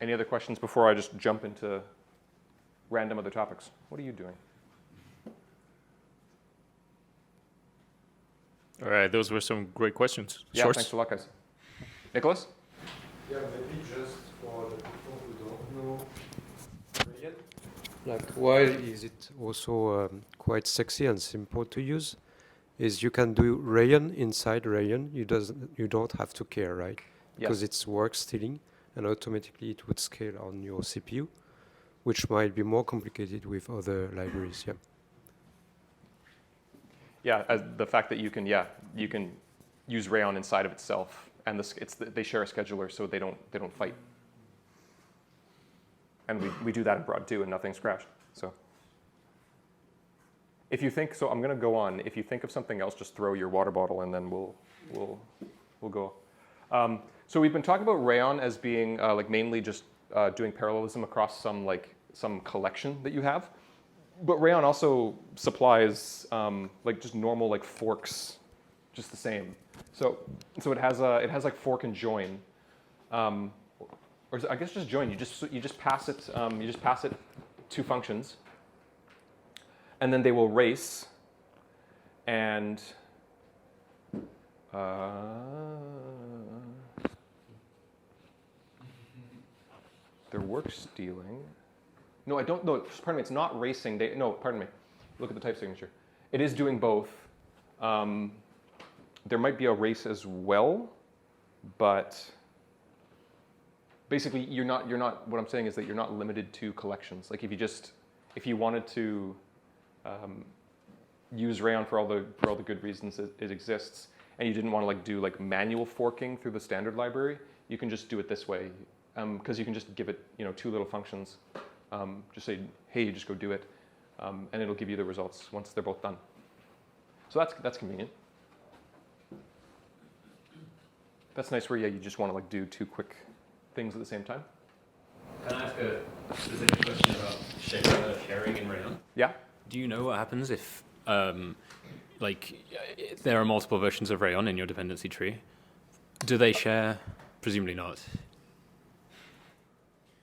Any other questions before I just jump into random other topics? What are you doing? All right, those were some great questions. Yeah, Shorts? thanks a lot, guys. Nicholas? Yeah, maybe just for the people who don't know Rayon, like why is it also quite sexy and simple to use? Is you can do Rayon inside Rayon. You don't have to care, right? Because it's work stealing, and automatically it would scale on your CPU, which might be more complicated with other libraries. Yeah. Yeah, the fact that you can use Rayon inside of itself, and they share a scheduler, so they don't fight. And we do that in prod too, and nothing's crashed. So if you think so, I'm going to go on. If you think of something else, just throw your water bottle, and then we'll go. So we've been talking about Rayon as being like mainly just doing parallelism across some collection that you have. But Rayon also supplies like just normal like forks, just the same. So it has like fork and join, or I guess just join. You just pass it two functions, and then they will race, and they're work stealing. No, I don't know. Pardon me. It's not racing. No, pardon me. Look at the type signature. It is doing both. There might be a race as well, but basically you're not. What I'm saying is that you're not limited to collections. Like if you wanted to use Rayon for all the good reasons it exists, and you didn't want to like do like manual forking through the standard library, you can just do it this way, because you can just give it two little functions. Just say, hey, you just go do it, and it'll give you the results once they're both done. So that's convenient. That's nice where you just want to like do two quick things at the same time. Can I ask a specific question about sharing in Rayon? Yeah. Do you know what happens if like there are multiple versions of Rayon in your dependency tree? Do they share? Presumably not.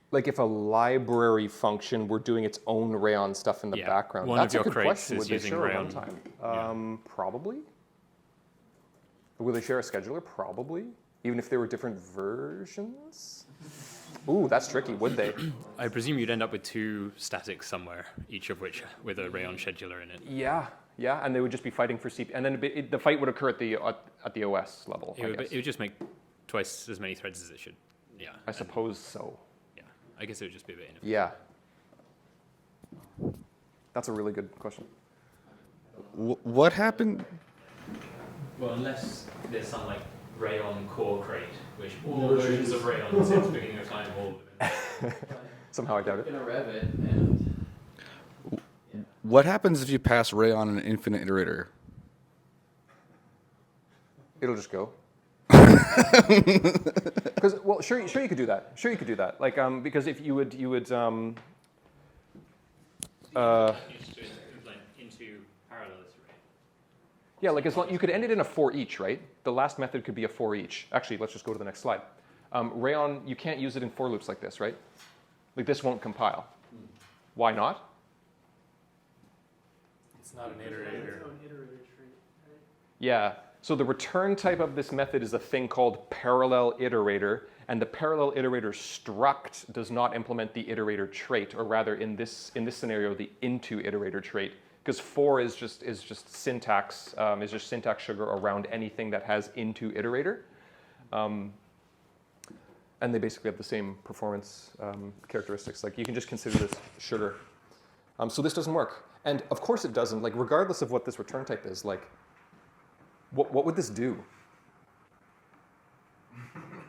Like if a library function were doing its own Rayon stuff in the background. One That's of a your good crates question. is Would they using share Rayon. a runtime? Probably. Will they share a scheduler? Probably. Even if they were different versions? Ooh, that's tricky, would they? I presume you'd end up with 2 statics somewhere, each of which with a Rayon scheduler in it. Yeah, yeah, and they would just be fighting for CPU, and then the fight would occur at the OS level. It would just make twice as many threads as it should. Yeah. I suppose so. Yeah, I guess it would just be a bit inefficient. Yeah. That's a really good question. What happened? Well, unless there's some like Rayon core crate, which all versions of Rayon since the beginning of time all Somehow I doubt it. Gonna rev it and What happens if you pass Rayon an infinite iterator? It'll just go. Because well, sure you could do that. Sure you could do that. Like because if you would into parallelism. yeah, like as long you could end it in a for each, right? The last method could be a for each. Actually, let's just go to the next slide. Rayon, you can't use it in for loops like this, right? Like this won't compile. Why not? It's not an iterator. Yeah. So the return type of this method is a thing called parallel iterator, and the parallel iterator struct does not implement the iterator trait, or rather in this scenario, the into iterator trait, because for is just syntax sugar around anything that has into iterator, and they basically have the same performance characteristics. Like you can just consider this sugar. So this doesn't work, and of course it doesn't. Like regardless of what this return type is, like. What would this do?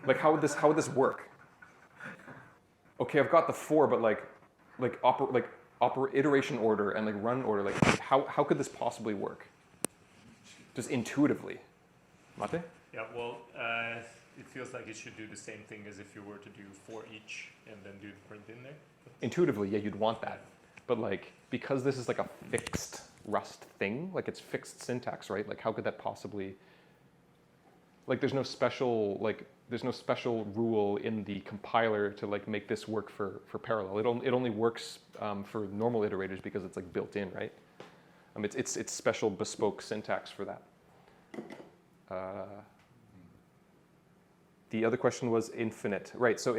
Like how would this work? Okay, I've got the for, but like iteration order and like run order. Like how could this possibly work? Just intuitively, Mate? Yeah, well, it feels like it should do the same thing as if you were to do for each and then do the print in there. Intuitively, yeah, you'd want that, but like because this is like a fixed Rust thing, like it's fixed syntax, right? Like how could that possibly, like there's no special rule in the compiler to like make this work for parallel. It only works for normal iterators because it's like built in, right? It's special bespoke syntax for that. The other question was infinite, right? So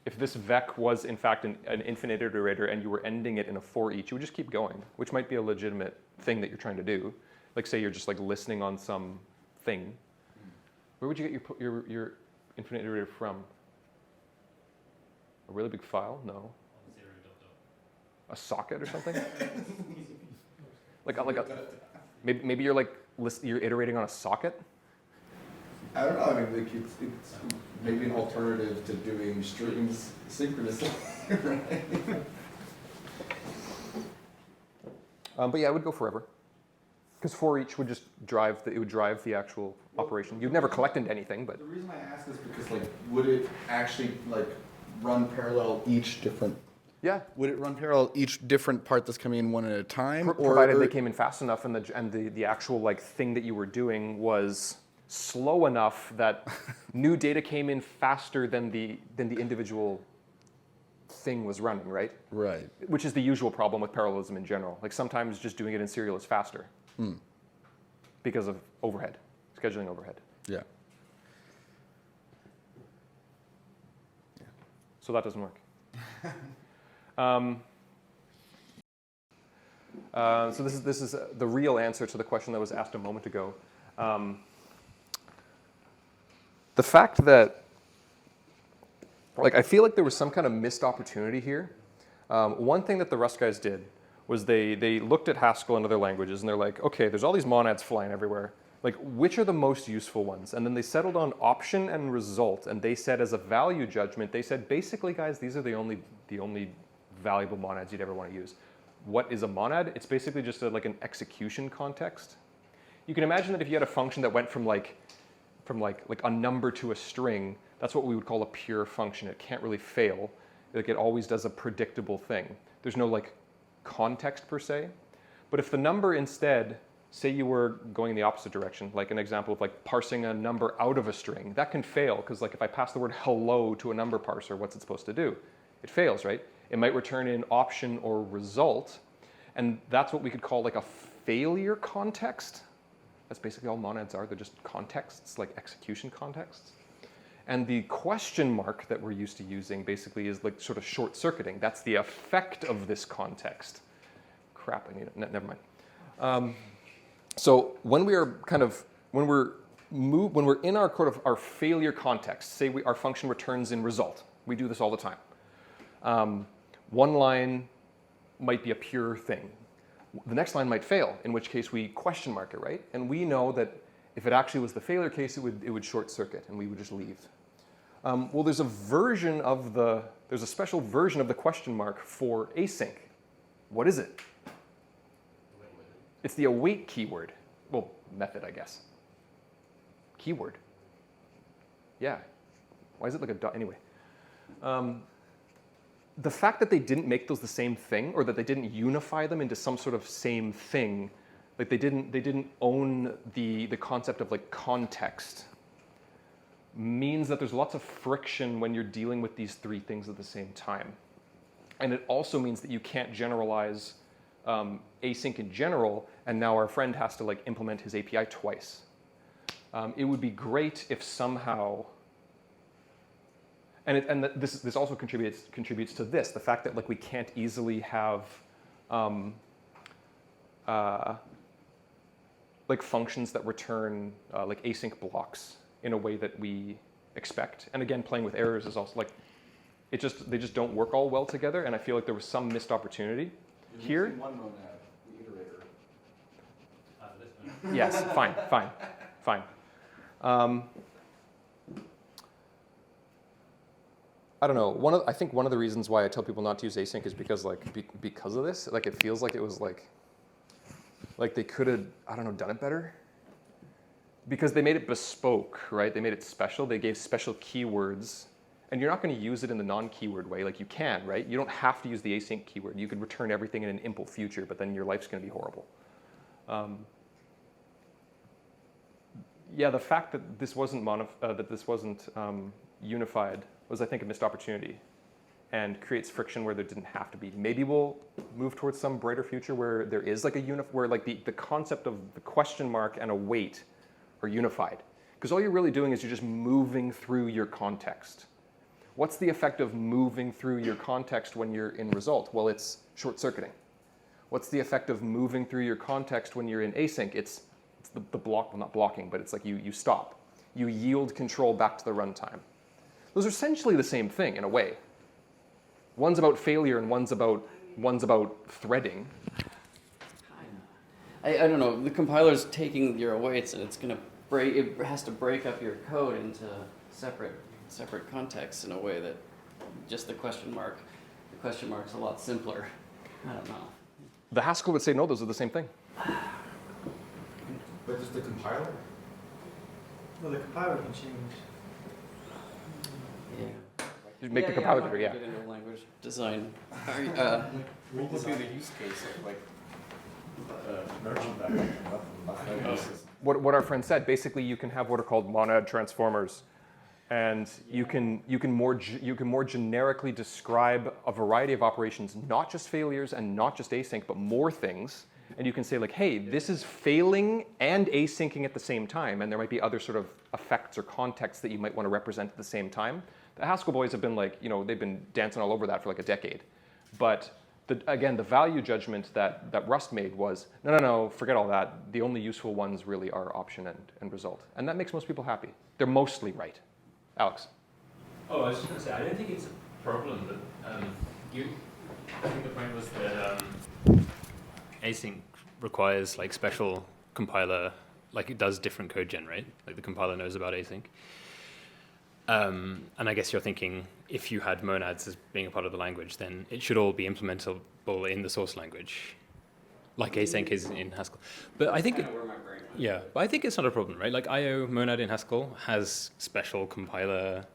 if this vec was in fact an infinite iterator and you were ending it in a for each, you would just keep going, which might be a legitimate thing that you're trying to do. Like say you're just like listening on some thing. Where would you get your infinite iterator from? A really big file? No. A socket or something? Maybe you're like you're iterating on a socket? I don't know. I mean, like it's maybe an alternative to doing strings synchronously, right? But yeah, I would go forever, because for each would just drive the actual operation. You'd never collect into anything, but The reason I ask is because like, would it actually like run parallel each different? yeah, Would it run parallel each different part that's coming in one at a time? provided they came in fast enough and the actual like thing that you were doing was slow enough that new data came in faster than the individual thing was running, right? Right. Which is the usual problem with parallelism in general. Like sometimes just doing it in serial is faster because of overhead, scheduling overhead. Yeah. So that doesn't work. So this is the real answer to the question that was asked a moment ago. The fact that, like, I feel like there was some kind of missed opportunity here. One thing that the Rust guys did was they looked at Haskell and other languages and they're like, okay, there's all these monads flying everywhere. Like, which are the most useful ones? And then they settled on option and result. And they said, as a value judgment, they said, basically, guys, these are the only valuable monads you'd ever want to use. What is a monad? It's basically just like an execution context. You can imagine that if you had a function that went from a number to a string, that's what we would call a pure function. It can't really fail. Like it always does a predictable thing. There's no like context per se. But if the number instead, say you were going in the opposite direction, like an example of like parsing a number out of a string, that can fail because like if I pass the word hello to a number parser, what's it supposed to do? It fails, right? It might return in option or result, and that's what we could call like a failure context. That's basically all monads are. They're just contexts, like execution contexts. And the question mark that we're used to using basically is like sort of short-circuiting. That's the effect of this context. Crap, I need it. Never mind. So when we are kind of, when we're in our sort of our failure context, say our function returns in result. We do this all the time. One line might be a pure thing. The next line might fail, in which case we question mark it, right? And we know that if it actually was the failure case, it would short circuit and we would just leave. Well, there's a special version of the question mark for async. What is it? It's the await keyword. Well, method, I guess. Keyword. Yeah. Why is it like a dot? Anyway. The fact that they didn't make those the same thing, or that they didn't unify them into some sort of same thing, like they didn't own the concept of like context, means that there's lots of friction when you're dealing with these three things at the same time. And it also means that you can't generalize async in general, and now our friend has to like implement his API twice. It would be great if somehow, this also contributes to this, the fact that like we can't easily have like functions that return like async blocks in a way that we expect. And again, playing with errors is also like, they just don't work all well together, and I feel like there was some missed opportunity here. One monad, the iterator. Yes, fine. I don't know. I think one of the reasons why I tell people not to use async is because because of this. Like it feels like it was like they could have, I don't know, done it better. Because they made it bespoke, right? They made it special. They gave special keywords, and you're not going to use it in the non-keyword way. Like you can, right? You don't have to use the async keyword. You could return everything in an impl future, but then your life's going to be horrible. Yeah, the fact that this wasn't unified was, I think, a missed opportunity, and creates friction where there didn't have to be. Maybe we'll move towards some brighter future where there is like where like the concept of the question mark and await are unified, because all you're really doing is you're just moving through your context. What's the effect of moving through your context when you're in result? Well, it's short-circuiting. What's the effect of moving through your context when you're in async? It's the block, well, not blocking, but it's like you stop. You yield control back to the runtime. Those are essentially the same thing in a way. One's about failure and one's about threading. I don't know. The compiler's taking your awaits, and it's gonna break. It has to break up your code into separate contexts in a way that just the question mark. The question mark's a lot simpler. I don't know. The Haskell would say no. Those are the same thing. But does the compiler? Well, the compiler can change. Yeah. You make the compiler better, yeah. Get into language design. What would be the use case of like merchandising? What our friend said, basically you can have what are called monad transformers, and you can more generically describe a variety of operations, not just failures and not just async, but more things. And you can say like, hey, this is failing and asyncing at the same time, and there might be other sort of effects or contexts that you might want to represent at the same time. The Haskell boys have been like, they've been dancing all over that for like a decade. But again, the value judgment that Rust made was, no, forget all that. The only useful ones really are option and result. And that makes most people happy. They're mostly right. Alex. Oh, I was just going to say, I don't think it's a problem that I think the point was that async requires like special compiler, like it does different code gen, right? Like the compiler knows about async. And I guess you're thinking if you had monads as being a part of the language, then it should all be implementable in the source language, like async is in Haskell. But I think but I think it's not a problem, right? Like IO monad in Haskell has special compiler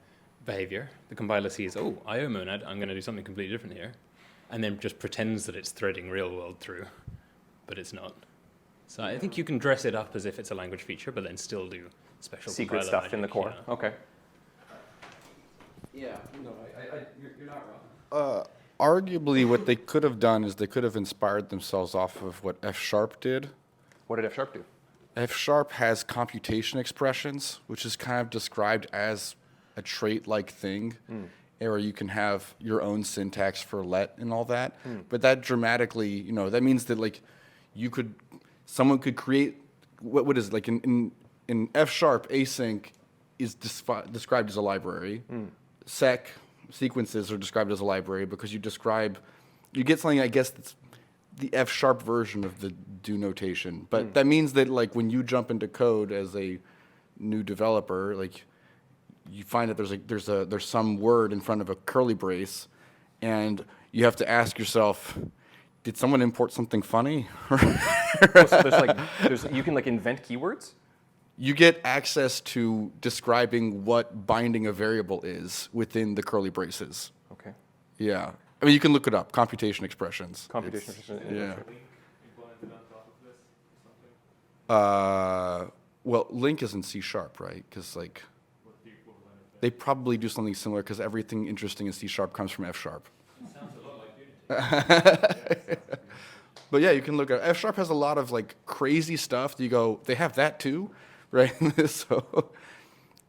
behavior. The compiler sees, oh, IO monad, I'm going to do something completely different here, and then just pretends that it's threading real world through, but it's not. So I think you can dress it up as if it's a language feature, but then still do special secret stuff magic in the core. Yeah. Okay. Yeah, no, you're not wrong. Arguably, what they could have done is they could have inspired themselves off of what F# did. What did F# do? F# has computation expressions, which is kind of described as a trait-like thing, where you can have your own syntax for let and all that. But that dramatically, you know, that means that like someone could create what is it, like in F#, async is described as a library. Sec sequences are described as a library because you get something, I guess, that's the F# version of the do notation. But that means that like when you jump into code as a new developer, like you find that there's some word in front of a curly brace, and you have to ask yourself, did someone import something funny? So you can like invent keywords? You get access to describing what binding a variable is within the curly braces. Okay. Yeah. I mean, you can look it up, computation expressions. Computation expressions. Yeah. Implemented on top of this or something? Well, link is in C#, right? Because like, they probably do something similar because everything interesting in C# comes from F#. Sounds a lot like Unity. But yeah, you can look at F# has a lot of like crazy stuff. You go, they have that too, right? So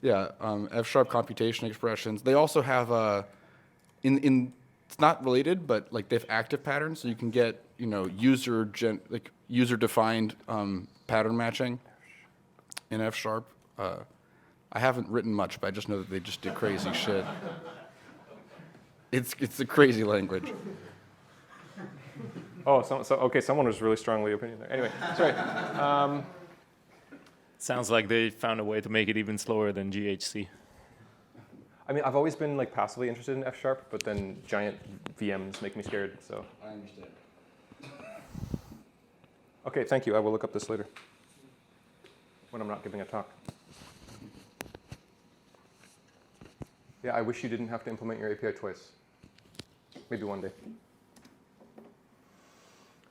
yeah, F# computation expressions. They also have it's not related, but like they have active patterns, so you can get user-defined pattern matching in F#. I haven't written much, but I just know that they just did crazy shit. It's a crazy language. Oh, okay, someone was really strongly opinion there. Anyway, sorry. Sounds like they found a way to make it even slower than GHC. I mean, I've always been like passively interested in F#, but then giant VMs make me scared. So. I understand. Okay, thank you. I will look up this later when I'm not giving a talk. Yeah, I wish you didn't have to implement your API twice. Maybe one day.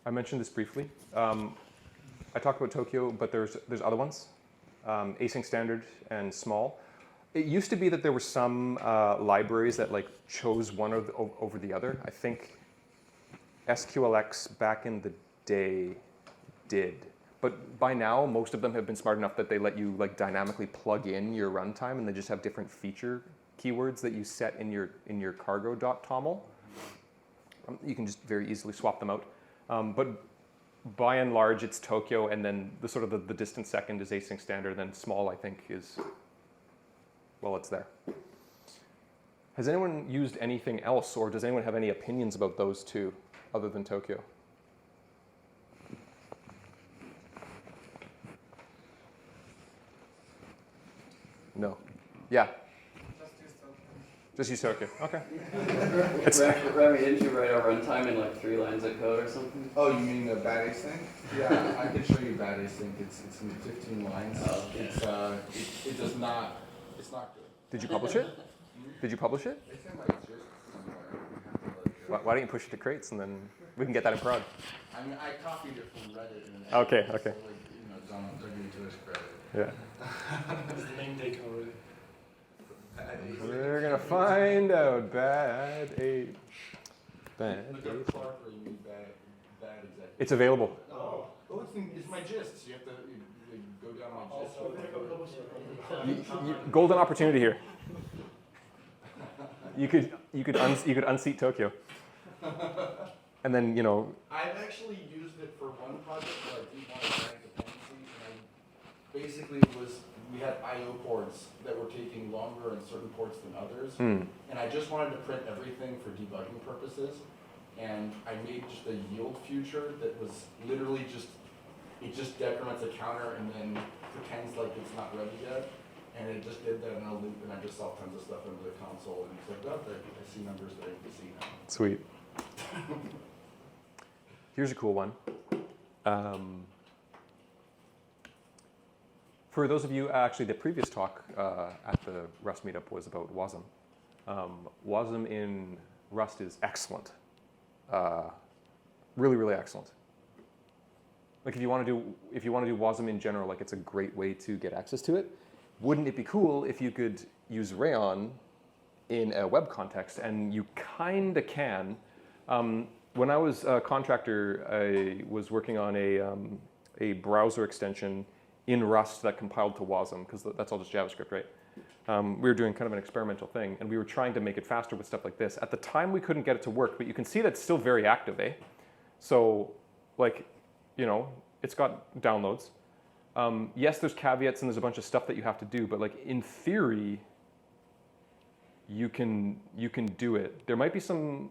I mentioned this briefly. I talked about Tokio, but there's other ones. Async standard and small. It used to be that there were some libraries that like chose one over the other. I think SQLX back in the day did. But by now, most of them have been smart enough that they let you like dynamically plug in your runtime, and they just have different feature keywords that you set in your cargo.toml. You can just very easily swap them out. But by and large, it's Tokio, and then the sort of the distant second is async standard, then small, I think, is, well, it's there. Has anyone used anything else, or does anyone have any opinions about those two other than Tokio? No. Yeah. Just use Tokio. Okay. Remy, didn't you write a runtime in like 3 lines of code or something? Oh, you mean the bad async? Yeah, I can show you bad async. It's in 15 lines. Oh, okay. It does not. It's not good. Did you publish it? Did you publish it? It's in my gist somewhere. Why don't you push it to crates, and then we can get that in prod? I mean, I copied it from Reddit. And Okay. So, like, don't give me too much credit. Yeah. Is the name taken already? We're gonna find out. Bad Look up Clark or you mean bad executive. It's available. Oh, it's my gist. You have to go down my gist. Golden opportunity here. You could unseat Tokio, and then I've actually used it for one project where I didn't want to write dependencies, and basically we had I/O ports that were taking longer in certain ports than others, and I just wanted to print everything for debugging purposes, and I made just a yield future that was literally it just decrements a counter and then pretends like it's not ready yet, and it just did that in a loop, and I just saw tons of stuff into the console, and it's like, oh, I see numbers that I need to see now. Sweet. Here's a cool one. For those of you, actually, the previous talk at the Rust meetup was about WASM. WASM in Rust is excellent. Really, really excellent. Like if you want to do WASM in general, like it's a great way to get access to it. Wouldn't it be cool if you could use Rayon in a web context? And you kind of can. When I was a contractor, I was working on a browser extension in Rust that compiled to WASM, because that's all just JavaScript, right? We were doing kind of an experimental thing, and we were trying to make it faster with stuff like this. At the time, we couldn't get it to work, but you can see that it's still very active, eh? So, like, you know, it's got downloads. Yes, there's caveats and there's a bunch of stuff that you have to do, but like in theory, you can do it. There might be some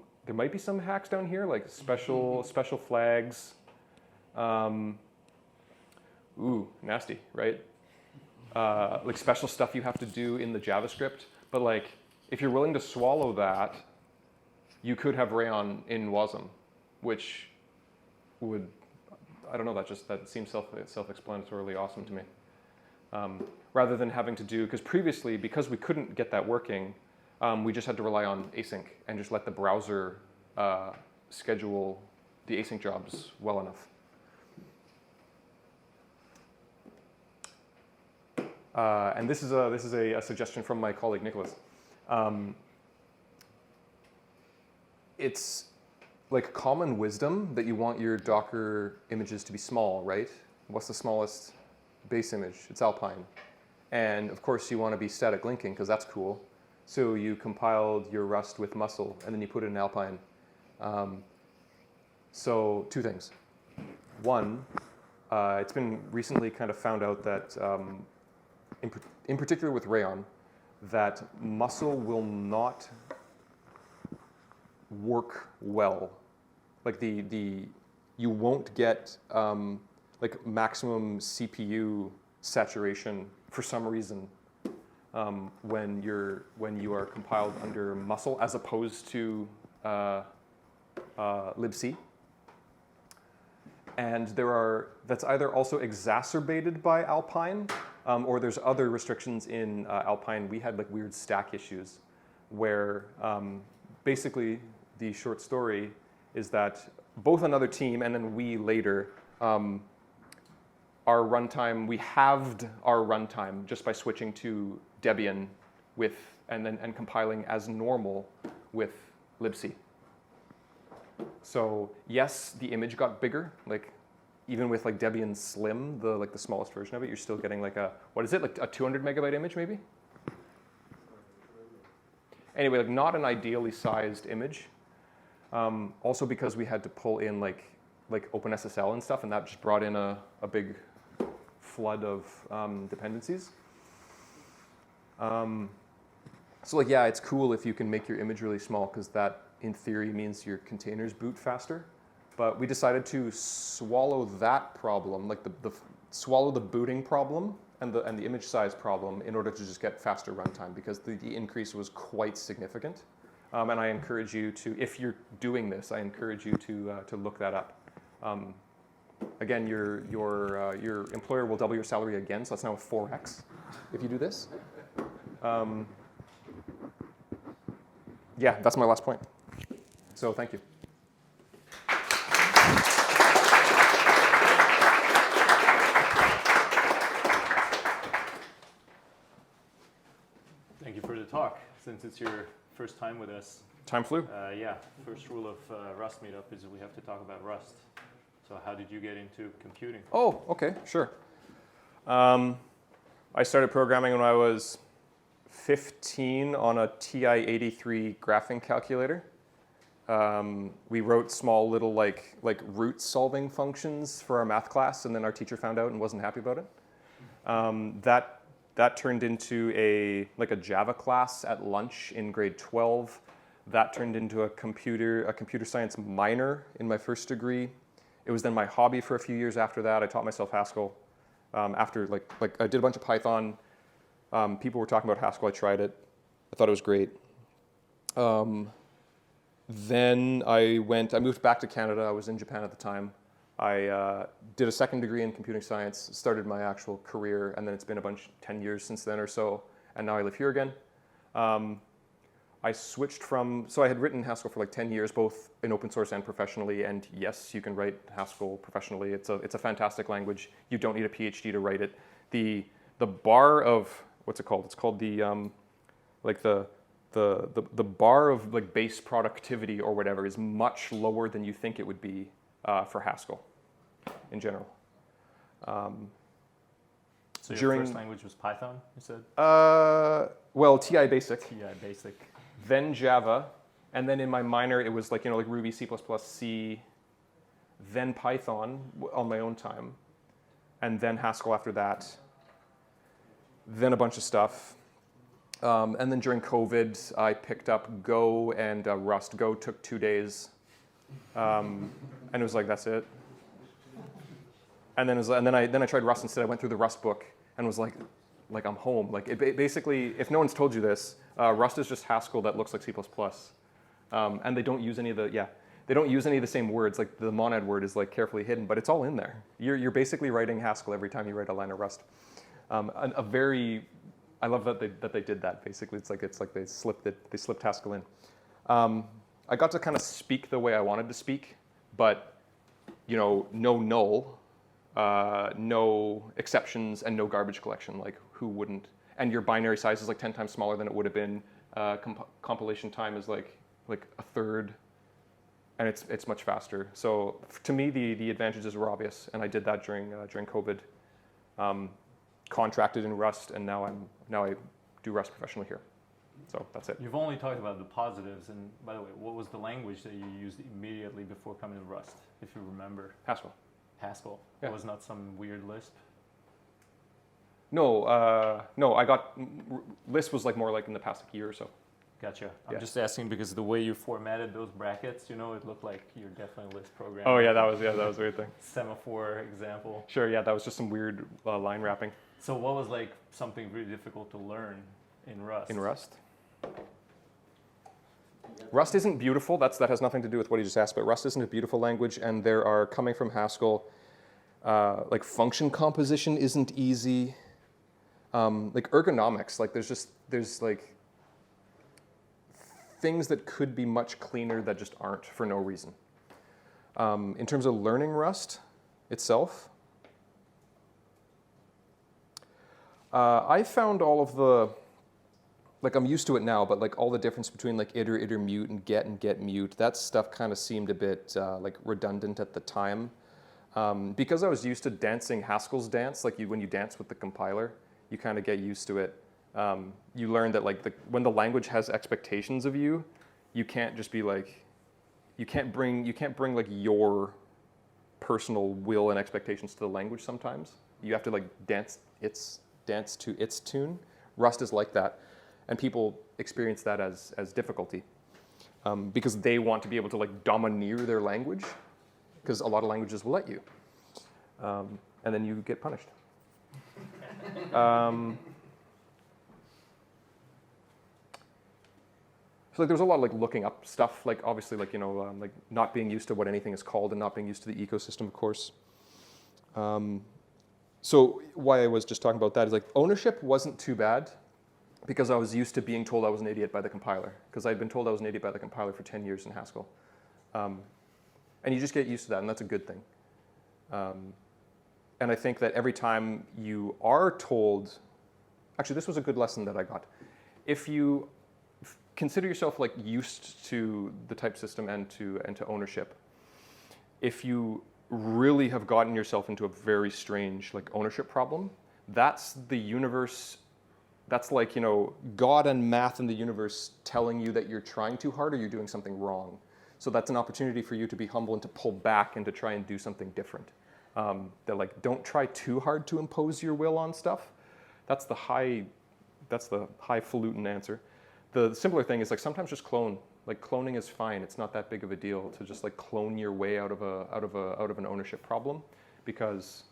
hacks down here, like special flags. Ooh, nasty, right? Like special stuff you have to do in the JavaScript. But like, if you're willing to swallow that, you could have Rayon in WASM, which would, I don't know, that seems self-explanatorily awesome to me. Rather than having to do, because previously, because we couldn't get that working, we just had to rely on async and just let the browser schedule the async jobs well enough. And this is a suggestion from my colleague Nicholas. It's like common wisdom that you want your Docker images to be small, right? What's the smallest base image? It's Alpine. And of course you want to be static linking because that's cool. So you compiled your Rust with Muscle and then you put it in Alpine. So two things. One, it's been recently kind of found out that in particular with Rayon, that Muscle will not work well. Like you won't get like maximum CPU saturation for some reason when you are compiled under Muscle as opposed to libc. And that's either also exacerbated by Alpine, or there's other restrictions in Alpine. We had like weird stack issues where basically the short story is that both another team and then we later, our runtime, we halved our runtime just by switching to Debian and compiling as normal with libc. So yes, the image got bigger. Like even with like Debian Slim, the smallest version of it, you're still getting like what is it, like a 200 megabyte image maybe? Anyway, like not an ideally sized image. Also because we had to pull in like OpenSSL and stuff, and that just brought in a big flood of dependencies. So like, yeah, it's cool if you can make your image really small because that in theory means your containers boot faster. But we decided to swallow that problem, like swallow the booting problem and the image size problem in order to just get faster runtime because the increase was quite significant. And I encourage you to, if you're doing this, I encourage you to look that up. Again, your employer will double your salary again, so that's now a 4x if you do this. Yeah, that's my last point. So thank you. Thank you for the talk. Since it's your first time with us. Time flew. Yeah, first rule of Rust meetup is we have to talk about Rust. So how did you get into computing? Oh, okay, sure. I started programming when I was 15 on a TI-83 graphing calculator. We wrote small little like root solving functions for our math class, and then our teacher found out and wasn't happy about it. That turned into a Java class at lunch in grade 12. That turned into a computer science minor in my first degree. It was then my hobby for a few years after that. I taught myself Haskell. After I did a bunch of Python. People were talking about Haskell. I tried it. I thought it was great. Then I moved back to Canada. I was in Japan at the time. I did a second degree in computing science, started my actual career, and then it's been 10 years since then or so, and now I live here again. I switched so I had written Haskell for like 10 years, both in open source and professionally, and yes, you can write Haskell professionally. It's a fantastic language. You don't need a PhD to write it. The bar of, what's it called? It's called the bar of like base productivity or whatever is much lower than you think it would be for Haskell in general. So your during first language was Python, you said? well, TI Basic, TI Basic. then Java, and then in my minor it was like like Ruby, C++, C, then Python on my own time, and then Haskell after that, then a bunch of stuff. And then during COVID, I picked up Go and Rust. Go took 2 days, and it was like, that's it. And then I tried Rust instead. I went through the Rust book and was like I'm home. Like basically, if no one's told you this, Rust is just Haskell that looks like C++, and they don't use any of the they don't use any of the same words. Like the monad word is like carefully hidden, but it's all in there. You're basically writing Haskell every time you write a line of Rust. I love that they did that. Basically, it's like they slipped Haskell in. I got to kind of speak the way I wanted to speak, but no null, no exceptions, and no garbage collection. Like who wouldn't? And your binary size is like 10 times smaller than it would have been. Compilation time is like a third, and it's much faster. So to me, the advantages were obvious, and I did that during COVID. Contracted in Rust, and now I do Rust professionally here. So that's it. You've only talked about the positives, and by the way, what was the language that you used immediately before coming to Rust, if you remember? Haskell. Haskell. Yeah. It was not some weird Lisp. No, no. I got Lisp was like more like in the past year or so. Gotcha. I'm Yeah. just asking because the way you formatted those brackets, it looked like you're definitely a Lisp programmer. Oh yeah, that was a weird thing. Semaphore example. Sure, yeah, that was just some weird line wrapping. So what was like something really difficult to learn in Rust? In Rust? Rust isn't beautiful. That has nothing to do with what you just asked, but Rust isn't a beautiful language, and there are, coming from Haskell, like function composition isn't easy. Like ergonomics, like there's like things that could be much cleaner that just aren't for no reason. In terms of learning Rust itself, I found all of the, like I'm used to it now, but like all the difference between like iter, mute, and get mute, that stuff kind of seemed a bit like redundant at the time. Because I was used to dancing Haskell's dance, like when you dance with the compiler, you kind of get used to it. You learn that like when the language has expectations of you, you can't just be like, you can't bring like your personal will and expectations to the language sometimes. You have to like dance to its tune. Rust is like that, and people experience that as difficulty because they want to be able to like domineer their language, because a lot of languages will let you, and then you get punished. So like there's a lot of like looking up stuff, like obviously like like not being used to what anything is called and not being used to the ecosystem, of course. So why I was just talking about that is like ownership wasn't too bad because I was used to being told I was an idiot by the compiler, because I'd been told I was an idiot by the compiler for 10 years in Haskell. And you just get used to that, and that's a good thing. And I think that every time you are told, actually this was a good lesson that I got. If you consider yourself like used to the type system and to ownership, if you really have gotten yourself into a very strange like ownership problem, that's the universe, that's like God and math in the universe telling you that you're trying too hard or you're doing something wrong. So that's an opportunity for you to be humble and to pull back and to try and do something different. They're like, don't try too hard to impose your will on stuff. That's the highfalutin answer. The simpler thing is like sometimes just clone. Like cloning is fine. It's not that big of a deal to just like clone your way out of an ownership problem, because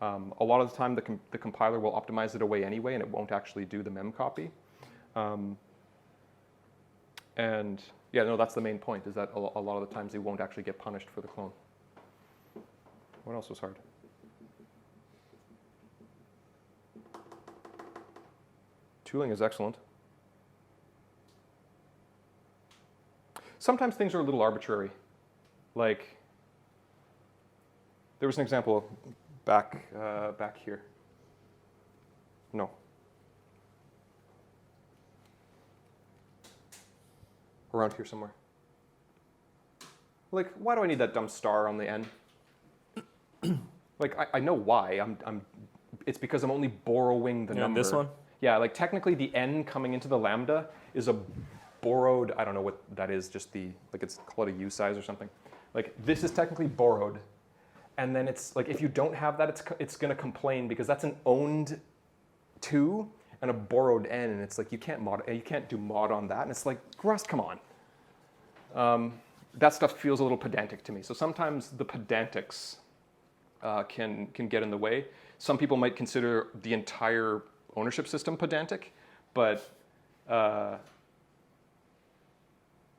a lot of the time the compiler will optimize it away anyway, and it won't actually do the mem copy. And yeah, no, that's the main point, is that a lot of the times they won't actually get punished for the clone. What else was hard? Tooling is excellent. Sometimes things are a little arbitrary. Like, there was an example back here. No. Around here somewhere. Like, why do I need that dumb star on the end? Like, I know why. it's because I'm only borrowing the Yeah, number. this one? Yeah, like technically the n coming into the lambda is a borrowed, I don't know what that is, just the, like it's called a u size or something. Like this is technically borrowed. And then it's like, if you don't have that, it's gonna complain because that's an owned 2 and a borrowed n, and it's like, you can't do mod on that. And it's like, Rust, come on. That stuff feels a little pedantic to me. So sometimes the pedantics can get in the way. Some people might consider the entire ownership system pedantic, but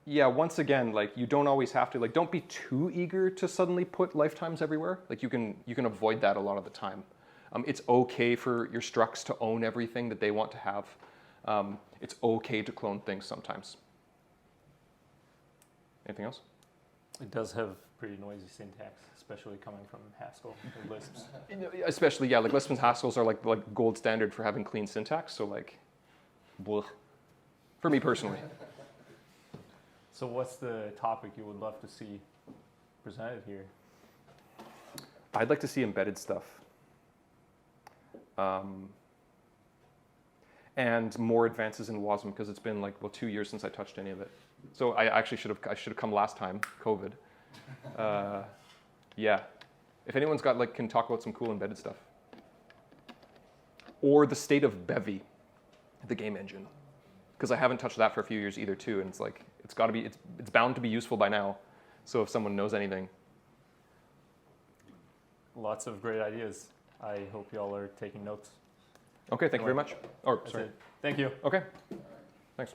yeah, once again, like you don't always have to, like don't be too eager to suddenly put lifetimes everywhere. Like you can avoid that a lot of the time. It's okay for your structs to own everything that they want to have. It's okay to clone things sometimes. Anything else? It does have pretty noisy syntax, especially coming from Haskell and Lisps. Especially, yeah, like Lisp and Haskells are like gold standard for having clean syntax. So like, blech. For me personally. So what's the topic you would love to see presented here? I'd like to see embedded stuff. And more advances in WASM, because it's been like, well, 2 years since I touched any of it. So I actually should have come last time, COVID. Yeah. If anyone's got like, can talk about some cool embedded stuff. Or the state of Bevy, the game engine. Because I haven't touched that for a few years either too, and it's like, it's bound to be useful by now. So if someone knows anything. Lots of great ideas. I hope you all are taking notes. Okay, thank you very much. Oh, That's sorry. it. Thank you. Okay, thanks.